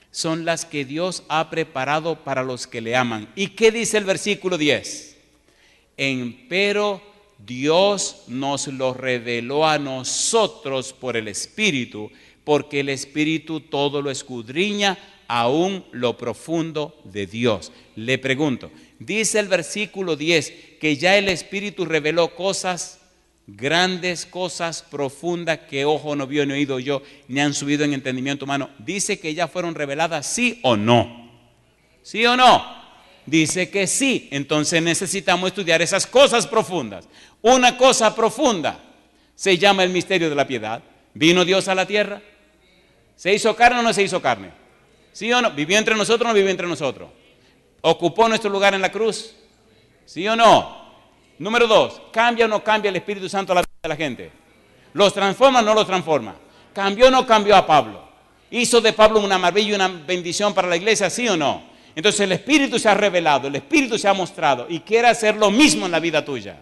Speaker 1: Son las que Dios ha preparado para los que le aman. ¿Y qué dice el versículo 10? Empero Dios nos lo reveló a nosotros por el Espíritu, porque el Espíritu todo lo escudriña, aún lo profundo de Dios. Le pregunto, dice el versículo 10 que ya el Espíritu reveló cosas grandes, cosas profundas que ojo no vio ni oído yo, ni han subido en entendimiento humano. Dice que ya fueron reveladas, ¿sí o no? ¿Sí o no? Dice que sí. Entonces necesitamos estudiar esas cosas profundas. Una cosa profunda se llama el misterio de la piedad. ¿Vino Dios a la tierra? ¿Se hizo carne o no se hizo carne? ¿Sí o no? ¿Vivió entre nosotros o no vivió entre nosotros? ¿Ocupó nuestro lugar en la cruz? ¿Sí o no? Número 2, ¿cambia o no cambia el Espíritu Santo a la vida de la gente? ¿Los transforma o no los transforma? ¿Cambió o no cambió a Pablo? ¿Hizo de Pablo una maravilla y una bendición para la iglesia? ¿Sí o no? Entonces el Espíritu se ha revelado, el Espíritu se ha mostrado y quiere hacer lo mismo en la vida tuya.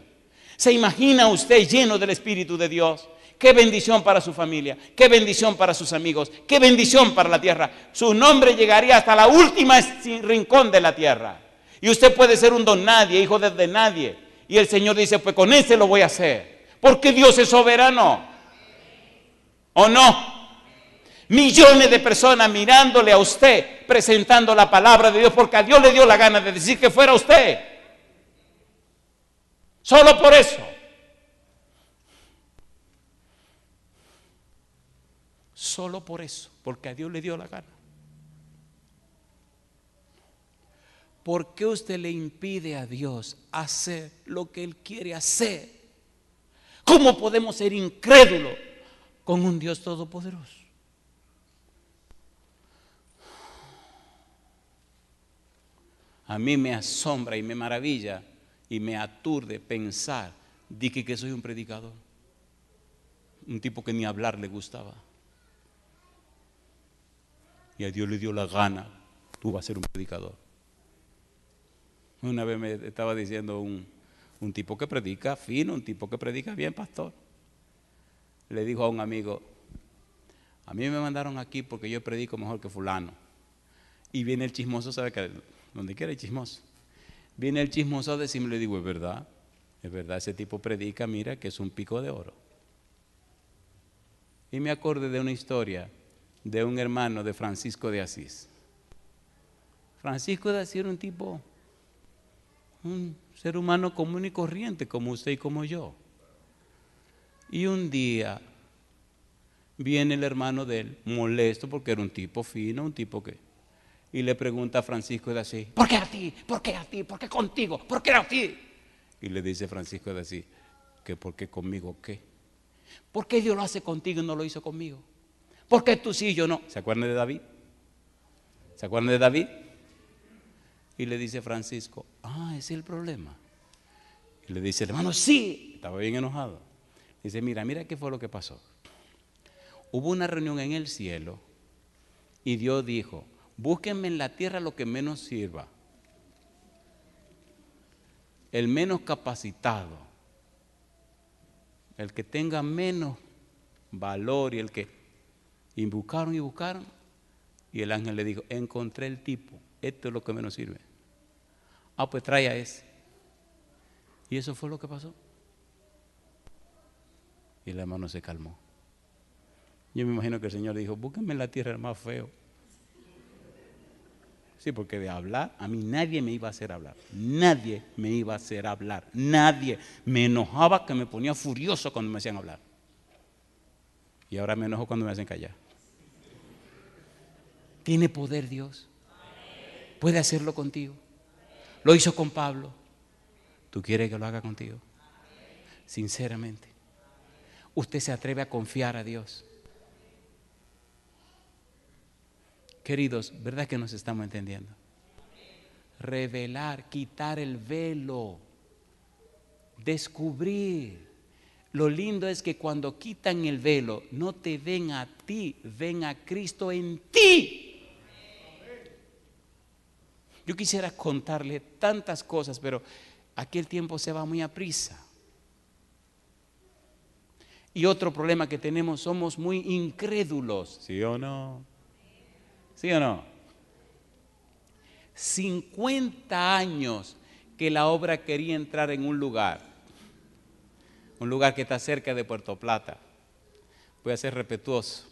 Speaker 1: ¿Se imagina usted lleno del Espíritu de Dios? Qué bendición para su familia, qué bendición para sus amigos, qué bendición para la tierra. Su nombre llegaría hasta la última rincón de la tierra. Y usted puede ser un don nadie, hijo de nadie. Y el Señor dice, pues con ese lo voy a hacer. Porque Dios es soberano. ¿O no? Millones de personas mirándole a usted, presentando la palabra de Dios, porque a Dios le dio la gana de decir que fuera usted. Solo por eso. Solo por eso, porque a Dios le dio la gana. ¿Por qué usted le impide a Dios hacer lo que Él quiere hacer? ¿Cómo podemos ser incrédulos con un Dios todopoderoso? A mí me asombra y me maravilla y me aturde pensar Dije que soy un predicador. Un tipo que ni hablar le gustaba. Y a Dios le dio la gana, tú vas a ser un predicador. Una vez me estaba diciendo un tipo que predica fino, un tipo que predica bien, pastor. Le dijo a un amigo, a mí me mandaron aquí porque yo predico mejor que fulano. Y viene el chismoso, ¿sabe que donde quiera hay chismoso? Viene el chismoso a decirme, le digo, es verdad, ese tipo predica, mira que es un pico de oro. Y me acordé de una historia de un hermano de Francisco de Asís. Francisco de Asís era un tipo, un ser humano común y corriente, como usted y como yo. Y un día viene el hermano de él, molesto porque era un tipo fino, un tipo que... Y le pregunta a Francisco de Asís, ¿por qué a ti? ¿Por qué a ti? ¿Por qué contigo? ¿Por qué a ti? Y le dice Francisco de Asís, ¿que por qué conmigo qué? ¿Por qué Dios lo hace contigo y no lo hizo conmigo? ¿Por qué tú sí y yo no? ¿Se acuerdan de David? ¿Se acuerdan de David? Y le dice Francisco, ese es el problema. Y le dice el hermano, sí. Estaba bien enojado. Dice, mira qué fue lo que pasó. Hubo una reunión en el cielo y Dios dijo, búsquenme en la tierra lo que menos sirva, el menos capacitado, el que tenga menos valor y el que... Y buscaron y el ángel le dijo, encontré el tipo, esto es lo que menos sirve. Pues trae a ese. Y eso fue lo que pasó. Y el hermano se calmó. Yo me imagino que el Señor dijo, búsquenme en la tierra el más feo. Sí, porque de hablar, a mí nadie me iba a hacer hablar. Nadie me iba a hacer hablar. Nadie. Me enojaba, que me ponía furioso cuando me hacían hablar. Y ahora me enojo cuando me hacen callar. ¿Tiene poder Dios? ¿Puede hacerlo contigo? Lo hizo con Pablo. ¿Tú quieres que lo haga contigo? Sinceramente. ¿Usted se atreve a confiar a Dios? Queridos, ¿verdad que nos estamos entendiendo? Revelar, quitar el velo, descubrir. Lo lindo es que cuando quitan el velo, no te ven a ti, ven a Cristo en ti. Yo quisiera contarle tantas cosas, pero aquí el tiempo se va muy a prisa. Y otro problema que tenemos, somos muy incrédulos. ¿Sí o no? ¿Sí o no? 50 años que la obra quería entrar en un lugar que está cerca de Puerto Plata. Voy a ser respetuoso.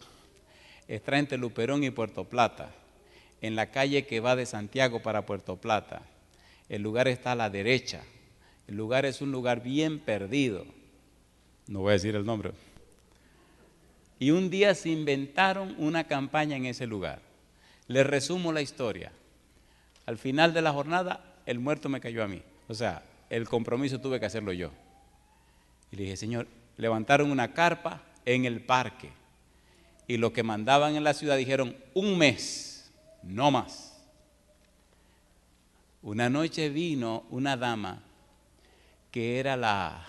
Speaker 1: Está entre Luperón y Puerto Plata, en la calle que va de Santiago para Puerto Plata. El lugar está a la derecha. El lugar es un lugar bien perdido. No voy a decir el nombre. Y un día se inventaron una campaña en ese lugar. Les resumo la historia. Al final de la jornada, el muerto me cayó a mí. O sea, el compromiso tuve que hacerlo yo. Y le dije, Señor, levantaron una carpa en el parque. Y lo que mandaban en la ciudad dijeron, 1 mes, no más. Una noche vino una dama que era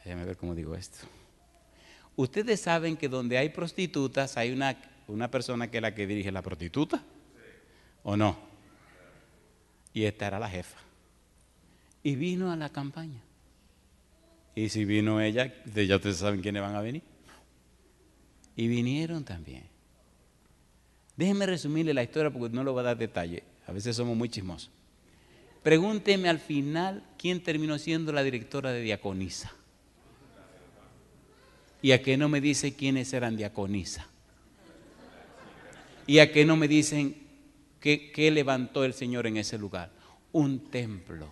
Speaker 1: déjame ver cómo digo esto. Ustedes saben que donde hay prostitutas hay una persona que es la que dirige la prostituta, ¿o no? Y esta era la jefa. Y vino a la campaña. Y si vino ella, ya ustedes saben quiénes van a venir. Y vinieron también. Déjenme resumirle la historia porque no le voy a dar detalle. A veces somos muy chismosos. Pregúnteme al final quién terminó siendo la directora de diaconisa. ¿Y a qué no me dice quiénes eran diaconisa? ¿Y a qué no me dicen qué levantó el Señor en ese lugar? Un templo.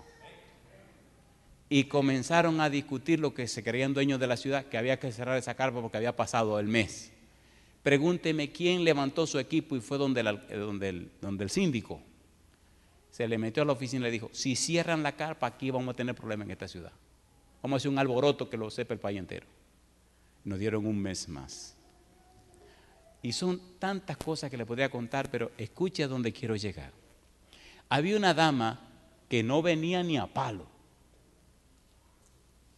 Speaker 1: Y comenzaron a discutir lo que se creían dueños de la ciudad, que había que cerrar esa carpa porque había pasado el mes. Pregúnteme quién levantó su equipo y fue donde el síndico. Se le metió a la oficina y le dijo, si cierran la carpa aquí vamos a tener problemas en esta ciudad. Vamos a hacer un alboroto que lo sepa el país entero. Nos dieron 1 mes más. Y son tantas cosas que le podría contar, pero escuche a dónde quiero llegar. Había una dama que no venía ni a palo.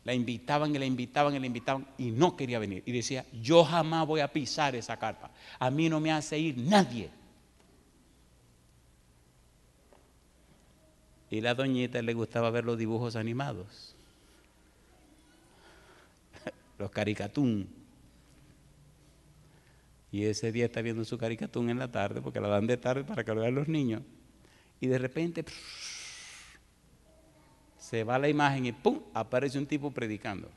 Speaker 1: La invitaban y la invitaban y la invitaban y no quería venir. Y decía, yo jamás voy a pisar esa carpa. A mí no me hace ir nadie. Y la doñita le gustaba ver los dibujos animados, los caricatún. Y ese día está viendo su caricatún en la tarde, porque la dan de tarde para que lo vean los niños. Y de repente se va la imagen y ¡pum! Aparece un tipo predicando.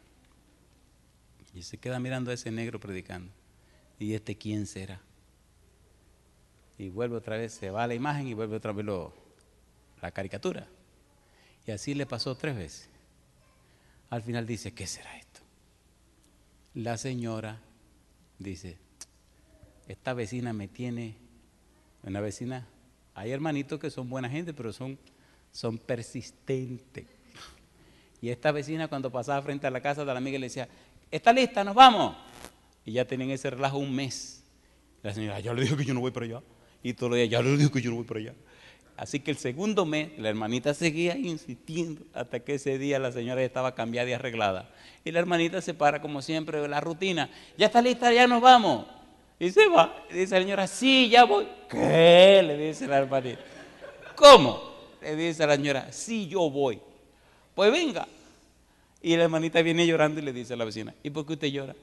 Speaker 1: Y se queda mirando a ese negro predicando. ¿Y este quién será? Y vuelve otra vez, se va la imagen y vuelve otra vez la caricatura. Y así le pasó 3 veces. Al final dice, ¿qué será esto? La señora dice, esta vecina me tiene, una vecina, hay hermanitos que son buena gente, pero son persistentes. Y esta vecina cuando pasaba frente a la casa de la amiga le decía, ¿está lista? ¿Nos vamos? Y ya tenían ese relajo un mes. La señora, ya le dijo que yo no voy para allá. Y todos los días, ya le dijo que yo no voy para allá. Así que el segundo mes, la hermanita seguía insistiendo hasta que ese día la señora ya estaba cambiada y arreglada. Y la hermanita se para como siempre de la rutina. ¿Ya está lista? Ya nos vamos. Y se va. Y dice la señora, sí, ya voy. ¿Qué? Le dice la hermanita. ¿Cómo? Le dice la señora, sí, yo voy. Pues venga. Y la hermanita viene llorando y le dice a la vecina, ¿y por qué usted llora?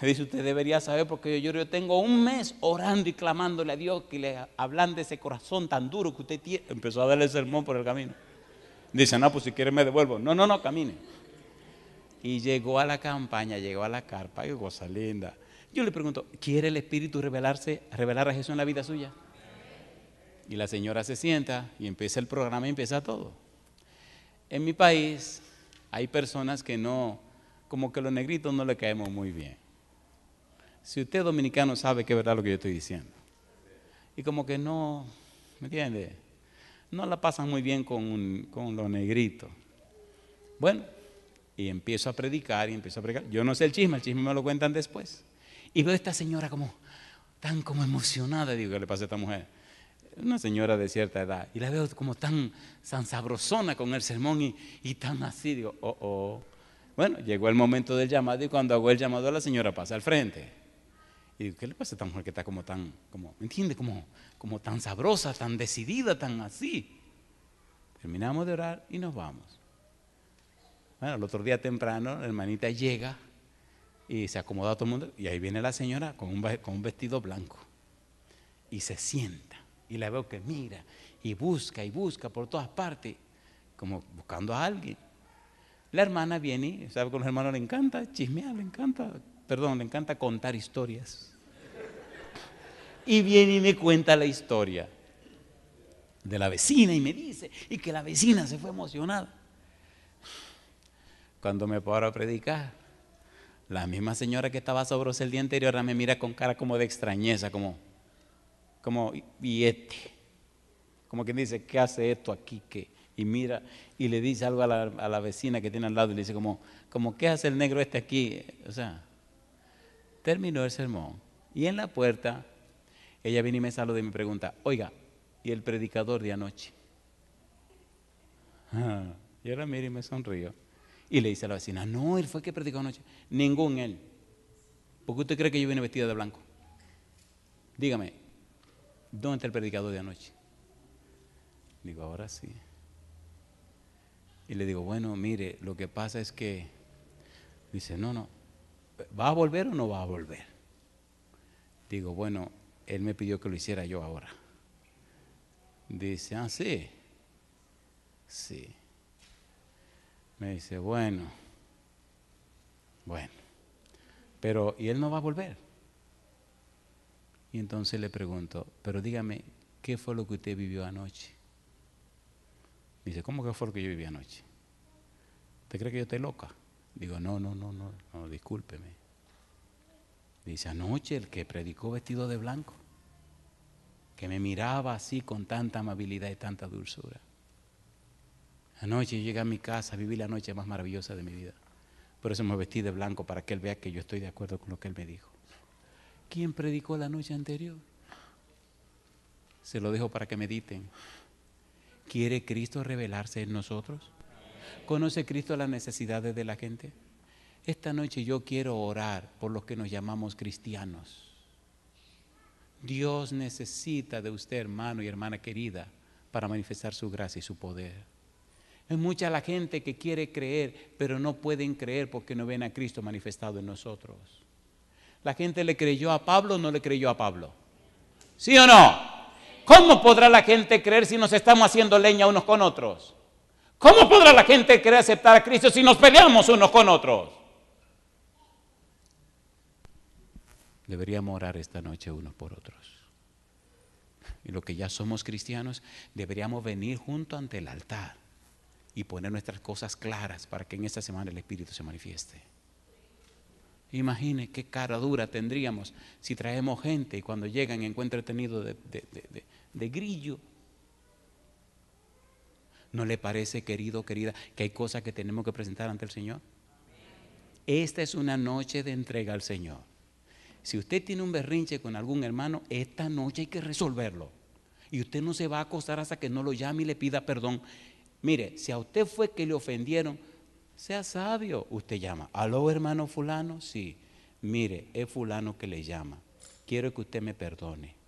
Speaker 1: Le dice, usted debería saber porque yo tengo un mes orando y clamándole a Dios que le hablan de ese corazón tan duro que usted tiene. Empezó a darle sermón por el camino. Dice, no, pues si quiere me devuelvo. No, camine. Y llegó a la campaña, llegó a la carpa, qué cosa linda. Yo le pregunto, ¿quiere el Espíritu revelar a Jesús en la vida suya? Y la señora se sienta y empieza el programa y empieza todo. En mi país hay personas que no, como que los negritos no le caemos muy bien. Si usted es dominicano sabe que es verdad lo que yo estoy diciendo. Y como que no, ¿me entiende? No la pasan muy bien con los negritos. Bueno, y empiezo a predicar y empiezo a predicar. Yo no sé el chisme me lo cuentan después. Y veo a esta señora tan como emocionada. Digo, ¿qué le pasa a esta mujer? Una señora de cierta edad. Y la veo como tan sabrosona con el sermón y tan así. Digo, oh. Bueno, llegó el momento del llamado y cuando hago el llamado la señora pasa al frente. Y digo, ¿qué le pasa a esta mujer que está como, ¿me entiende? Como tan sabrosa, tan decidida, tan así. Terminamos de orar y nos vamos. Bueno, el otro día temprano la hermanita llega y se acomoda a todo el mundo y ahí viene la señora con un vestido blanco y se sienta y la veo que mira y busca por todas partes como buscando a alguien. La hermana viene, ¿sabe que a los hermanos le encanta chismear, le encanta contar historias? Y viene y me cuenta la historia de la vecina y me dice, y que la vecina se fue emocionada. Cuando me paro a predicar, la misma señora que estaba sabrosa el día anterior me mira con cara como de extrañeza, como como quien dice, ¿qué hace esto aquí? ¿Qué? Y mira, y le dice algo a la vecina que tiene al lado y le dice como ¿qué hace el negro este aquí? O sea, terminó el sermón y en la puerta ella viene y me saluda y me pregunta, oiga, ¿y el predicador de anoche? Y ahora mira y me sonrío. Y le dice a la vecina, no, él fue el que predicó anoche. Ningún él. ¿Por qué usted cree que yo vine vestida de blanco? Dígame, ¿dónde está el predicador de anoche? Digo, ahora sí. Y le digo, bueno, mire, lo que pasa es que, dice, no, ¿va a volver o no va a volver? Digo, bueno, él me pidió que lo hiciera yo ahora. Dice, sí. Sí. Me dice, bueno, pero ¿y él no va a volver? Y entonces le pregunto, pero dígame, ¿qué fue lo que usted vivió anoche? Dice, ¿cómo que fue lo que yo viví anoche? ¿Usted cree que yo estoy loca? Digo, no, discúlpeme. Dice, anoche el que predicó vestido de blanco, que me miraba así con tanta amabilidad y tanta dulzura. Anoche yo llegué a mi casa, viví la noche más maravillosa de mi vida. Por eso me vestí de blanco, para que él vea que yo estoy de acuerdo con lo que él me dijo. ¿Quién predicó la noche anterior? Se lo dejo para que mediten. ¿Quiere Cristo revelarse en nosotros? ¿Conoce Cristo las necesidades de la gente? Esta noche yo quiero orar por los que nos llamamos cristianos. Dios necesita de usted, hermano y hermana querida, para manifestar su gracia y su poder. Es mucha la gente que quiere creer, pero no pueden creer porque no ven a Cristo manifestado en nosotros. ¿La gente le creyó a Pablo o no le creyó a Pablo? ¿Sí o no? ¿Cómo podrá la gente creer si nos estamos haciendo leña unos con otros? ¿Cómo podrá la gente querer aceptar a Cristo si nos peleamos unos con otros? Deberíamos orar esta noche unos por otros. Y los que ya somos cristianos, deberíamos venir junto ante el altar y poner nuestras cosas claras para que en esta semana el Espíritu se manifieste. Imagine qué cara dura tendríamos si traemos gente y cuando llegan encuentran tenido de grillo. ¿No le parece, querido, querida, que hay cosas que tenemos que presentar ante el Señor? Esta es una noche de entrega al Señor. Si usted tiene un berrinche con algún hermano, esta noche hay que resolverlo. Y usted no se va a acostar hasta que no lo llame y le pida perdón. Mire, si a usted fue que le ofendieron, sea sabio. Usted llama, ¿aló, hermano fulano? Sí. Mire, es fulano que le llama. Quiero que usted me perdone.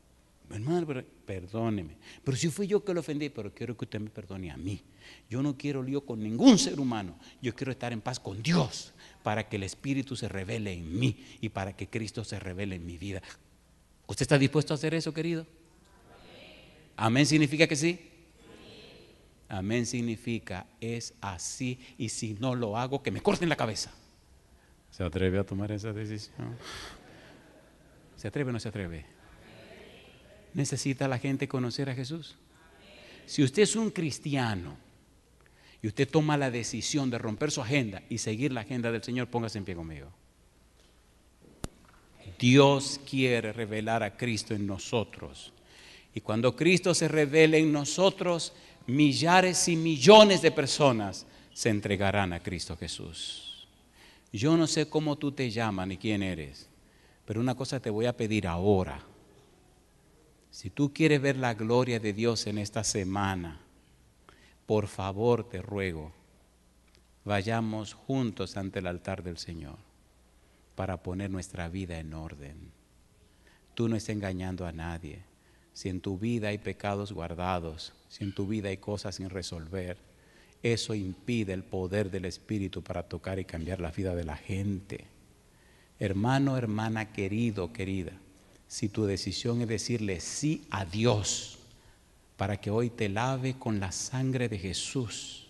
Speaker 1: Hermano, perdóneme. Pero si fui yo que lo ofendí, pero quiero que usted me perdone a mí. Yo no quiero lío con ningún ser humano. Yo quiero estar en paz con Dios para que el Espíritu se revele en mí y para que Cristo se revele en mi vida. ¿Usted está dispuesto a hacer eso, querido? Amén significa que sí. Amén significa es así, y si no lo hago, que me corten la cabeza. ¿Se atreve a tomar esa decisión? ¿Se atreve o no se atreve? ¿Necesita la gente conocer a Jesús? Si usted es un cristiano y usted toma la decisión de romper su agenda y seguir la agenda del Señor, póngase en pie conmigo. Dios quiere revelar a Cristo en nosotros. Y cuando Cristo se revele en nosotros, millares y millones de personas se entregarán a Cristo Jesús. Yo no sé cómo tú te llamas ni quién eres, pero una cosa te voy a pedir ahora. Si tú quieres ver la gloria de Dios en esta semana, por favor te ruego, vayamos juntos ante el altar del Señor para poner nuestra vida en orden. Tú no estás engañando a nadie. Si en tu vida hay pecados guardados, si en tu vida hay cosas sin resolver, eso impide el poder del Espíritu para tocar y cambiar la vida de la gente. Hermano, hermana, querido, querida, si tu decisión es decirle sí a Dios, para que hoy te lave con la sangre de Jesús,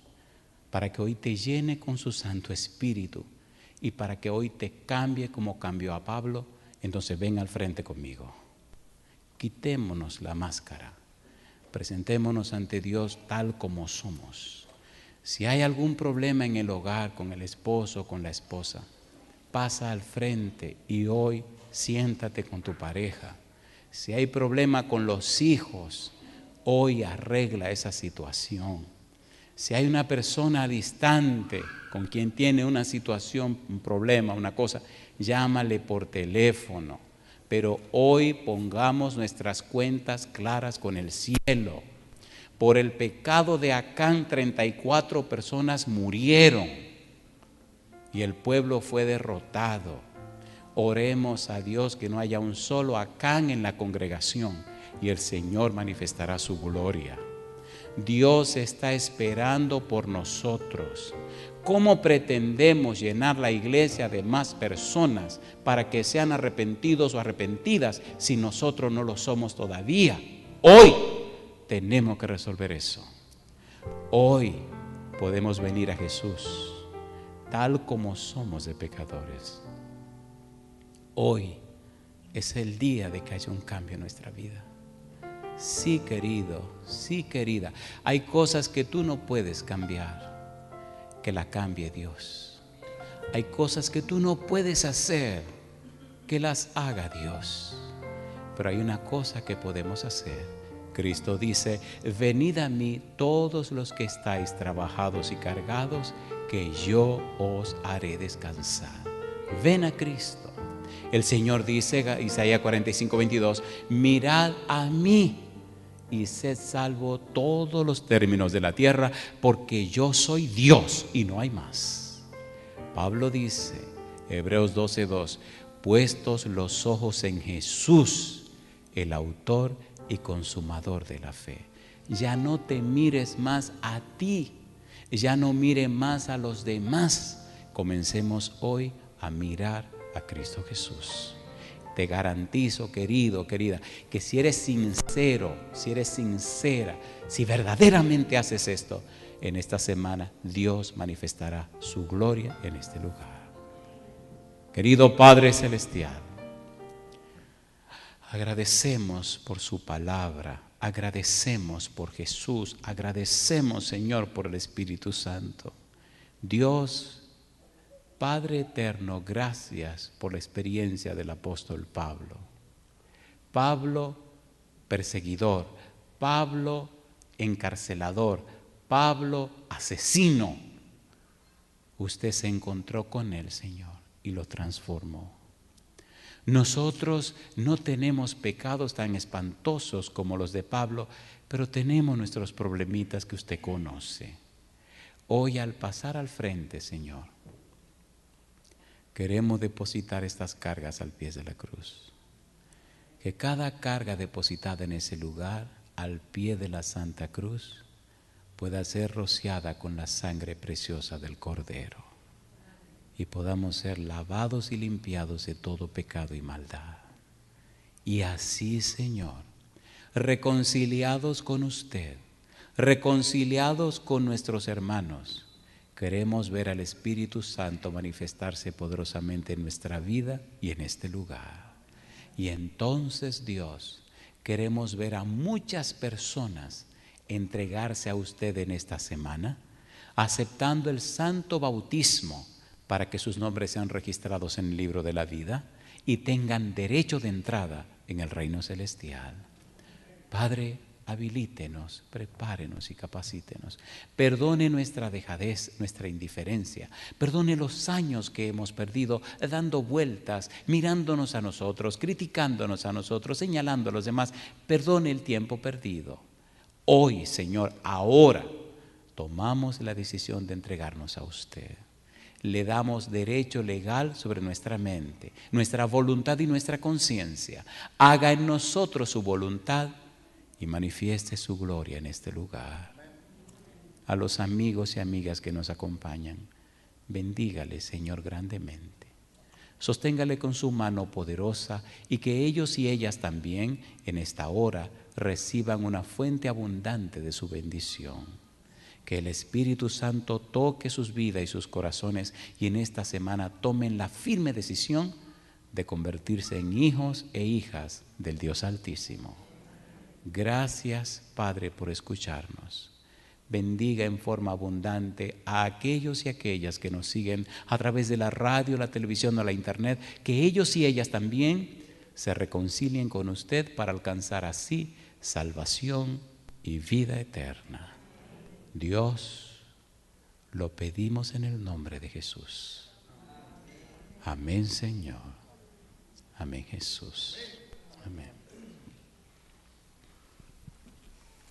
Speaker 1: para que hoy te llene con su Santo Espíritu y para que hoy te cambie como cambió a Pablo, entonces ven al frente conmigo. Quitémonos la máscara, presentémonos ante Dios tal como somos. Si hay algún problema en el hogar, con el esposo, con la esposa, pasa al frente y hoy siéntate con tu pareja. Si hay problema con los hijos, hoy arregla esa situación. Si hay una persona distante con quien tiene una situación, un problema, una cosa, llámale por teléfono. Pero hoy pongamos nuestras cuentas claras con el cielo. Por el pecado de Acán, 34 personas murieron y el pueblo fue derrotado. Oremos a Dios que no haya un solo Acán en la congregación y el Señor manifestará su gloria. Dios está esperando por nosotros. ¿Cómo pretendemos llenar la iglesia de más personas para que sean arrepentidos o arrepentidas si nosotros no lo somos todavía? Hoy tenemos que resolver eso. Hoy podemos venir a Jesús tal como somos de pecadores. Hoy es el día de que haya un cambio en nuestra vida. Sí, querido, sí, querida, hay cosas que tú no puedes cambiar, que la cambie Dios. Hay cosas que tú no puedes hacer, que las haga Dios. Pero hay una cosa que podemos hacer. Cristo dice, venid a mí todos los que estáis trabajados y cargados, que yo os haré descansar. Ven a Cristo. El Señor dice, Isaías 45:22, mirad a mí y sed salvo todos los términos de la tierra, porque yo soy Dios y no hay más. Pablo dice, Hebreos 12:2, puestos los ojos en Jesús, el autor y consumador de la fe. Ya no te mires más a ti, ya no mire más a los demás. Comencemos hoy a mirar a Cristo Jesús. Te garantizo, querido, querida, que si eres sincero, si eres sincera, si verdaderamente haces esto, en esta semana Dios manifestará su gloria en este lugar. Querido Padre Celestial, agradecemos por su palabra, agradecemos por Jesús, agradecemos, Señor, por el Espíritu Santo. Dios, Padre eterno, gracias por la experiencia del apóstol Pablo. Pablo, perseguidor. Pablo, encarcelador. Pablo, asesino. Usted se encontró con él, Señor, y lo transformó. Nosotros no tenemos pecados tan espantosos como los de Pablo, pero tenemos nuestros problemitas que usted conoce. Hoy, al pasar al frente, Señor, queremos depositar estas cargas al pie de la cruz. Que cada carga depositada en ese lugar, al pie de la Santa Cruz, pueda ser rociada con la sangre preciosa del Cordero. Y podamos ser lavados y limpiados de todo pecado y maldad. Y así, Señor, reconciliados con usted, reconciliados con nuestros hermanos, queremos ver al Espíritu Santo manifestarse poderosamente en nuestra vida y en este lugar. Y entonces, Dios, queremos ver a muchas personas entregarse a usted en esta semana, aceptando el santo bautismo para que sus nombres sean registrados en el libro de la vida y tengan derecho de entrada en el reino celestial. Padre, habilítenos, prepárenos y capacítenos. Perdone nuestra dejadez, nuestra indiferencia. Perdone los años que hemos perdido dando vueltas, mirándonos a nosotros, criticándonos a nosotros, señalando a los demás. Perdone el tiempo perdido. Hoy, Señor, ahora tomamos la decisión de entregarnos a usted. Le damos derecho legal sobre nuestra mente, nuestra voluntad y nuestra conciencia. Haga en nosotros su voluntad y manifieste su gloria en este lugar. A los amigos y amigas que nos acompañan, bendígale, Señor, grandemente. Sosténgale con su mano poderosa y que ellos y ellas también en esta hora reciban una fuente abundante de su bendición. Que el Espíritu Santo toque sus vidas y sus corazones y en esta semana tomen la firme decisión de convertirse en hijos e hijas del Dios Altísimo. Gracias, Padre, por escucharnos. Bendiga en forma abundante a aquellos y aquellas que nos siguen a través de la radio, la televisión o la internet, que ellos y ellas también se reconcilien con usted para alcanzar así salvación y vida eterna. Dios, lo pedimos en el nombre de Jesús. Amén, Señor. Amén, Jesús. Amén.